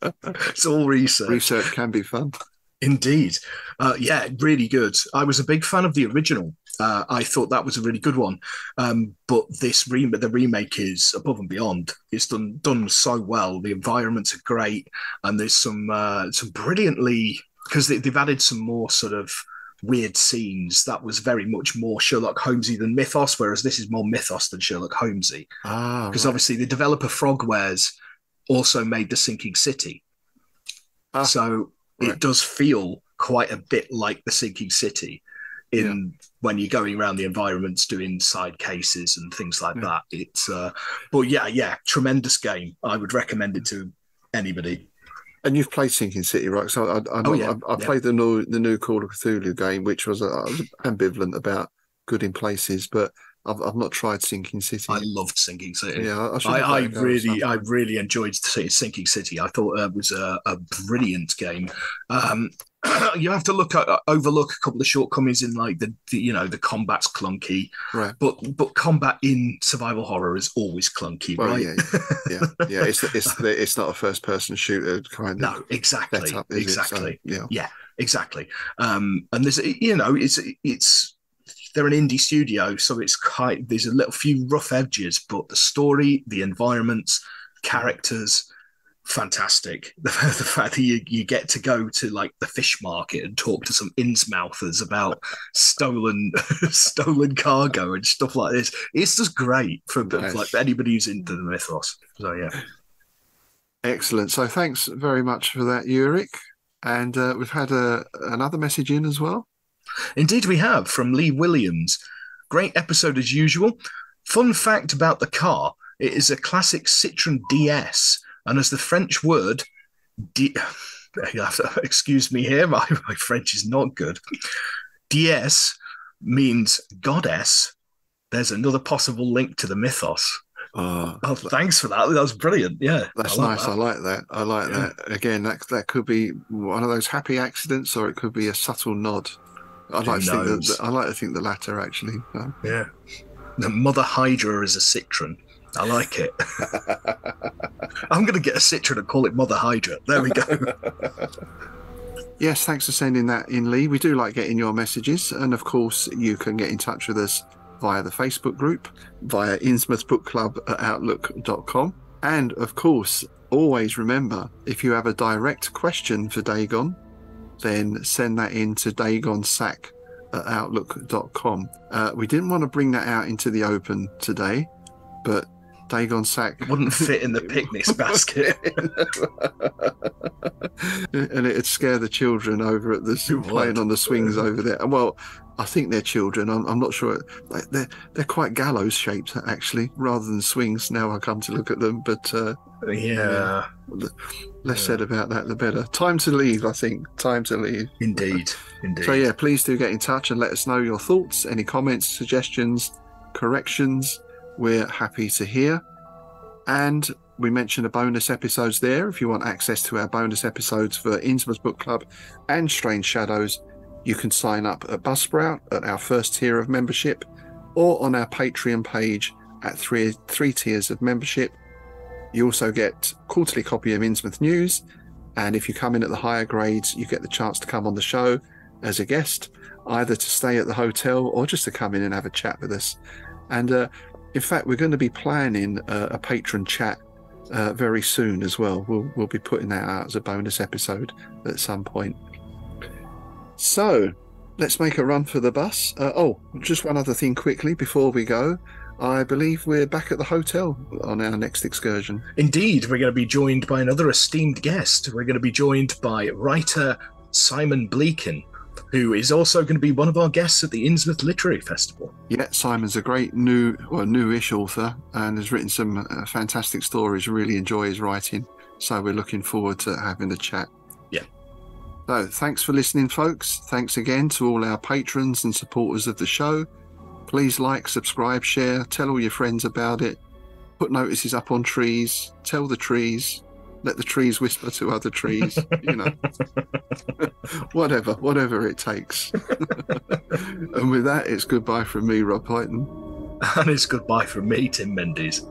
It's all research. Research can be fun. Indeed. Really good. I was a big fan of the original. I thought that was a really good one. But the remake is above and beyond. It's done so well. The environments are great, and there's some brilliantly, because they've added some more sort of weird scenes. That was very much more Sherlock Holmesy than Mythos, whereas this is more Mythos than Sherlock Holmesy. Because obviously the developer Frogwares also made The Sinking City. It does feel quite a bit like The Sinking City when you're going around the environments doing side cases and things like that. It's tremendous game. I would recommend it to anybody. And you've played Sinking City, right? So I played the new Call of Cthulhu game, which I was ambivalent about Good in Places, but I've not tried Sinking City. I loved Sinking City. Yeah, I really enjoyed Sinking City. I thought it was a brilliant game. You have to overlook a couple of shortcomings in like the combat's clunky, right? But combat in survival horror is always clunky, right? Yeah. It's not a first person shooter kind of. No, exactly. Setup, exactly. So, yeah, exactly. And there's it's. They're an indie studio, so there's a few rough edges, but the story, the environments, characters, fantastic. The fact that you get to go to like the fish market and talk to some Innsmouthers about stolen cargo and stuff like this. It's just great for like anybody who's into the mythos. So yeah. Excellent. So thanks very much for that, Uric. And we've had another message in as well. Indeed we have, from Lee Williams. Great episode as usual. Fun fact about the car, it is a classic Citroën DS, and as the French word D- you have to excuse me here, my French is not good. DS means goddess. There's another possible link to the mythos. Oh, Oh, thanks for that. That was brilliant. Yeah, that's I like nice. that. I like that. I like that. Again, that could be one of those happy accidents, or it could be a subtle nod. I'd like Who to think that knows? I like to think the latter, actually. Yeah. The Mother Hydra is a citron. I like it. I'm going to get a citron and call it Mother Hydra. There we go. Yes, thanks for sending that in, Lee. We do like getting your messages. And of course, you can get in touch with us via the Facebook group, via innsmouthbookclub@outlook.com. And of course, always remember, if you have a direct question for Dagon, then send that in to dagonsack@outlook.com. We didn't want to bring that out into the open today, but Dagon Sack wouldn't fit in the picnic basket. And it'd scare the children over at the playing on the swings over there. Well, I think they're children. I'm not sure. They're quite gallows shaped, actually, rather than swings. Now I come to look at them, but yeah. Less said about that, the better. Time to leave, I think. Time to leave. Indeed. So yeah, please do get in touch and let us know your thoughts, any comments, suggestions, corrections. We're happy to hear. And we mentioned the bonus episodes there. If you want access to our bonus episodes for Innsmouth Book Club and Strange Shadows, you can sign up at Buzzsprout at our first tier of membership, or on our Patreon page at three tiers of membership. You also get a quarterly copy of Innsmouth News, and if you come in at the higher grades, you get the chance to come on the show as a guest, either to stay at the hotel or just to come in and have a chat with us. And in fact, we're going to be planning a patron chat very soon as well. We'll be putting that out as a bonus episode at some point. So let's make a run for the bus. Just one other thing quickly before we go. I believe we're back at the hotel on our next excursion. Indeed, we're going to be joined by another esteemed guest. We're going to be joined by writer Simon Bleakin, who is also going to be one of our guests at the Innsmouth Literary Festival. Yeah, Simon's a great newish author and has written some fantastic stories. Really enjoy his writing. So we're looking forward to having a chat. Yeah. So thanks for listening, folks. Thanks again to all our patrons and supporters of the show. Please like, subscribe, share, tell all your friends about it. Put notices up on trees. Tell the trees. Let the trees whisper to other trees. whatever it takes. And with that, it's goodbye from me, Rob Hyton. And it's goodbye from me, Tim Mendes.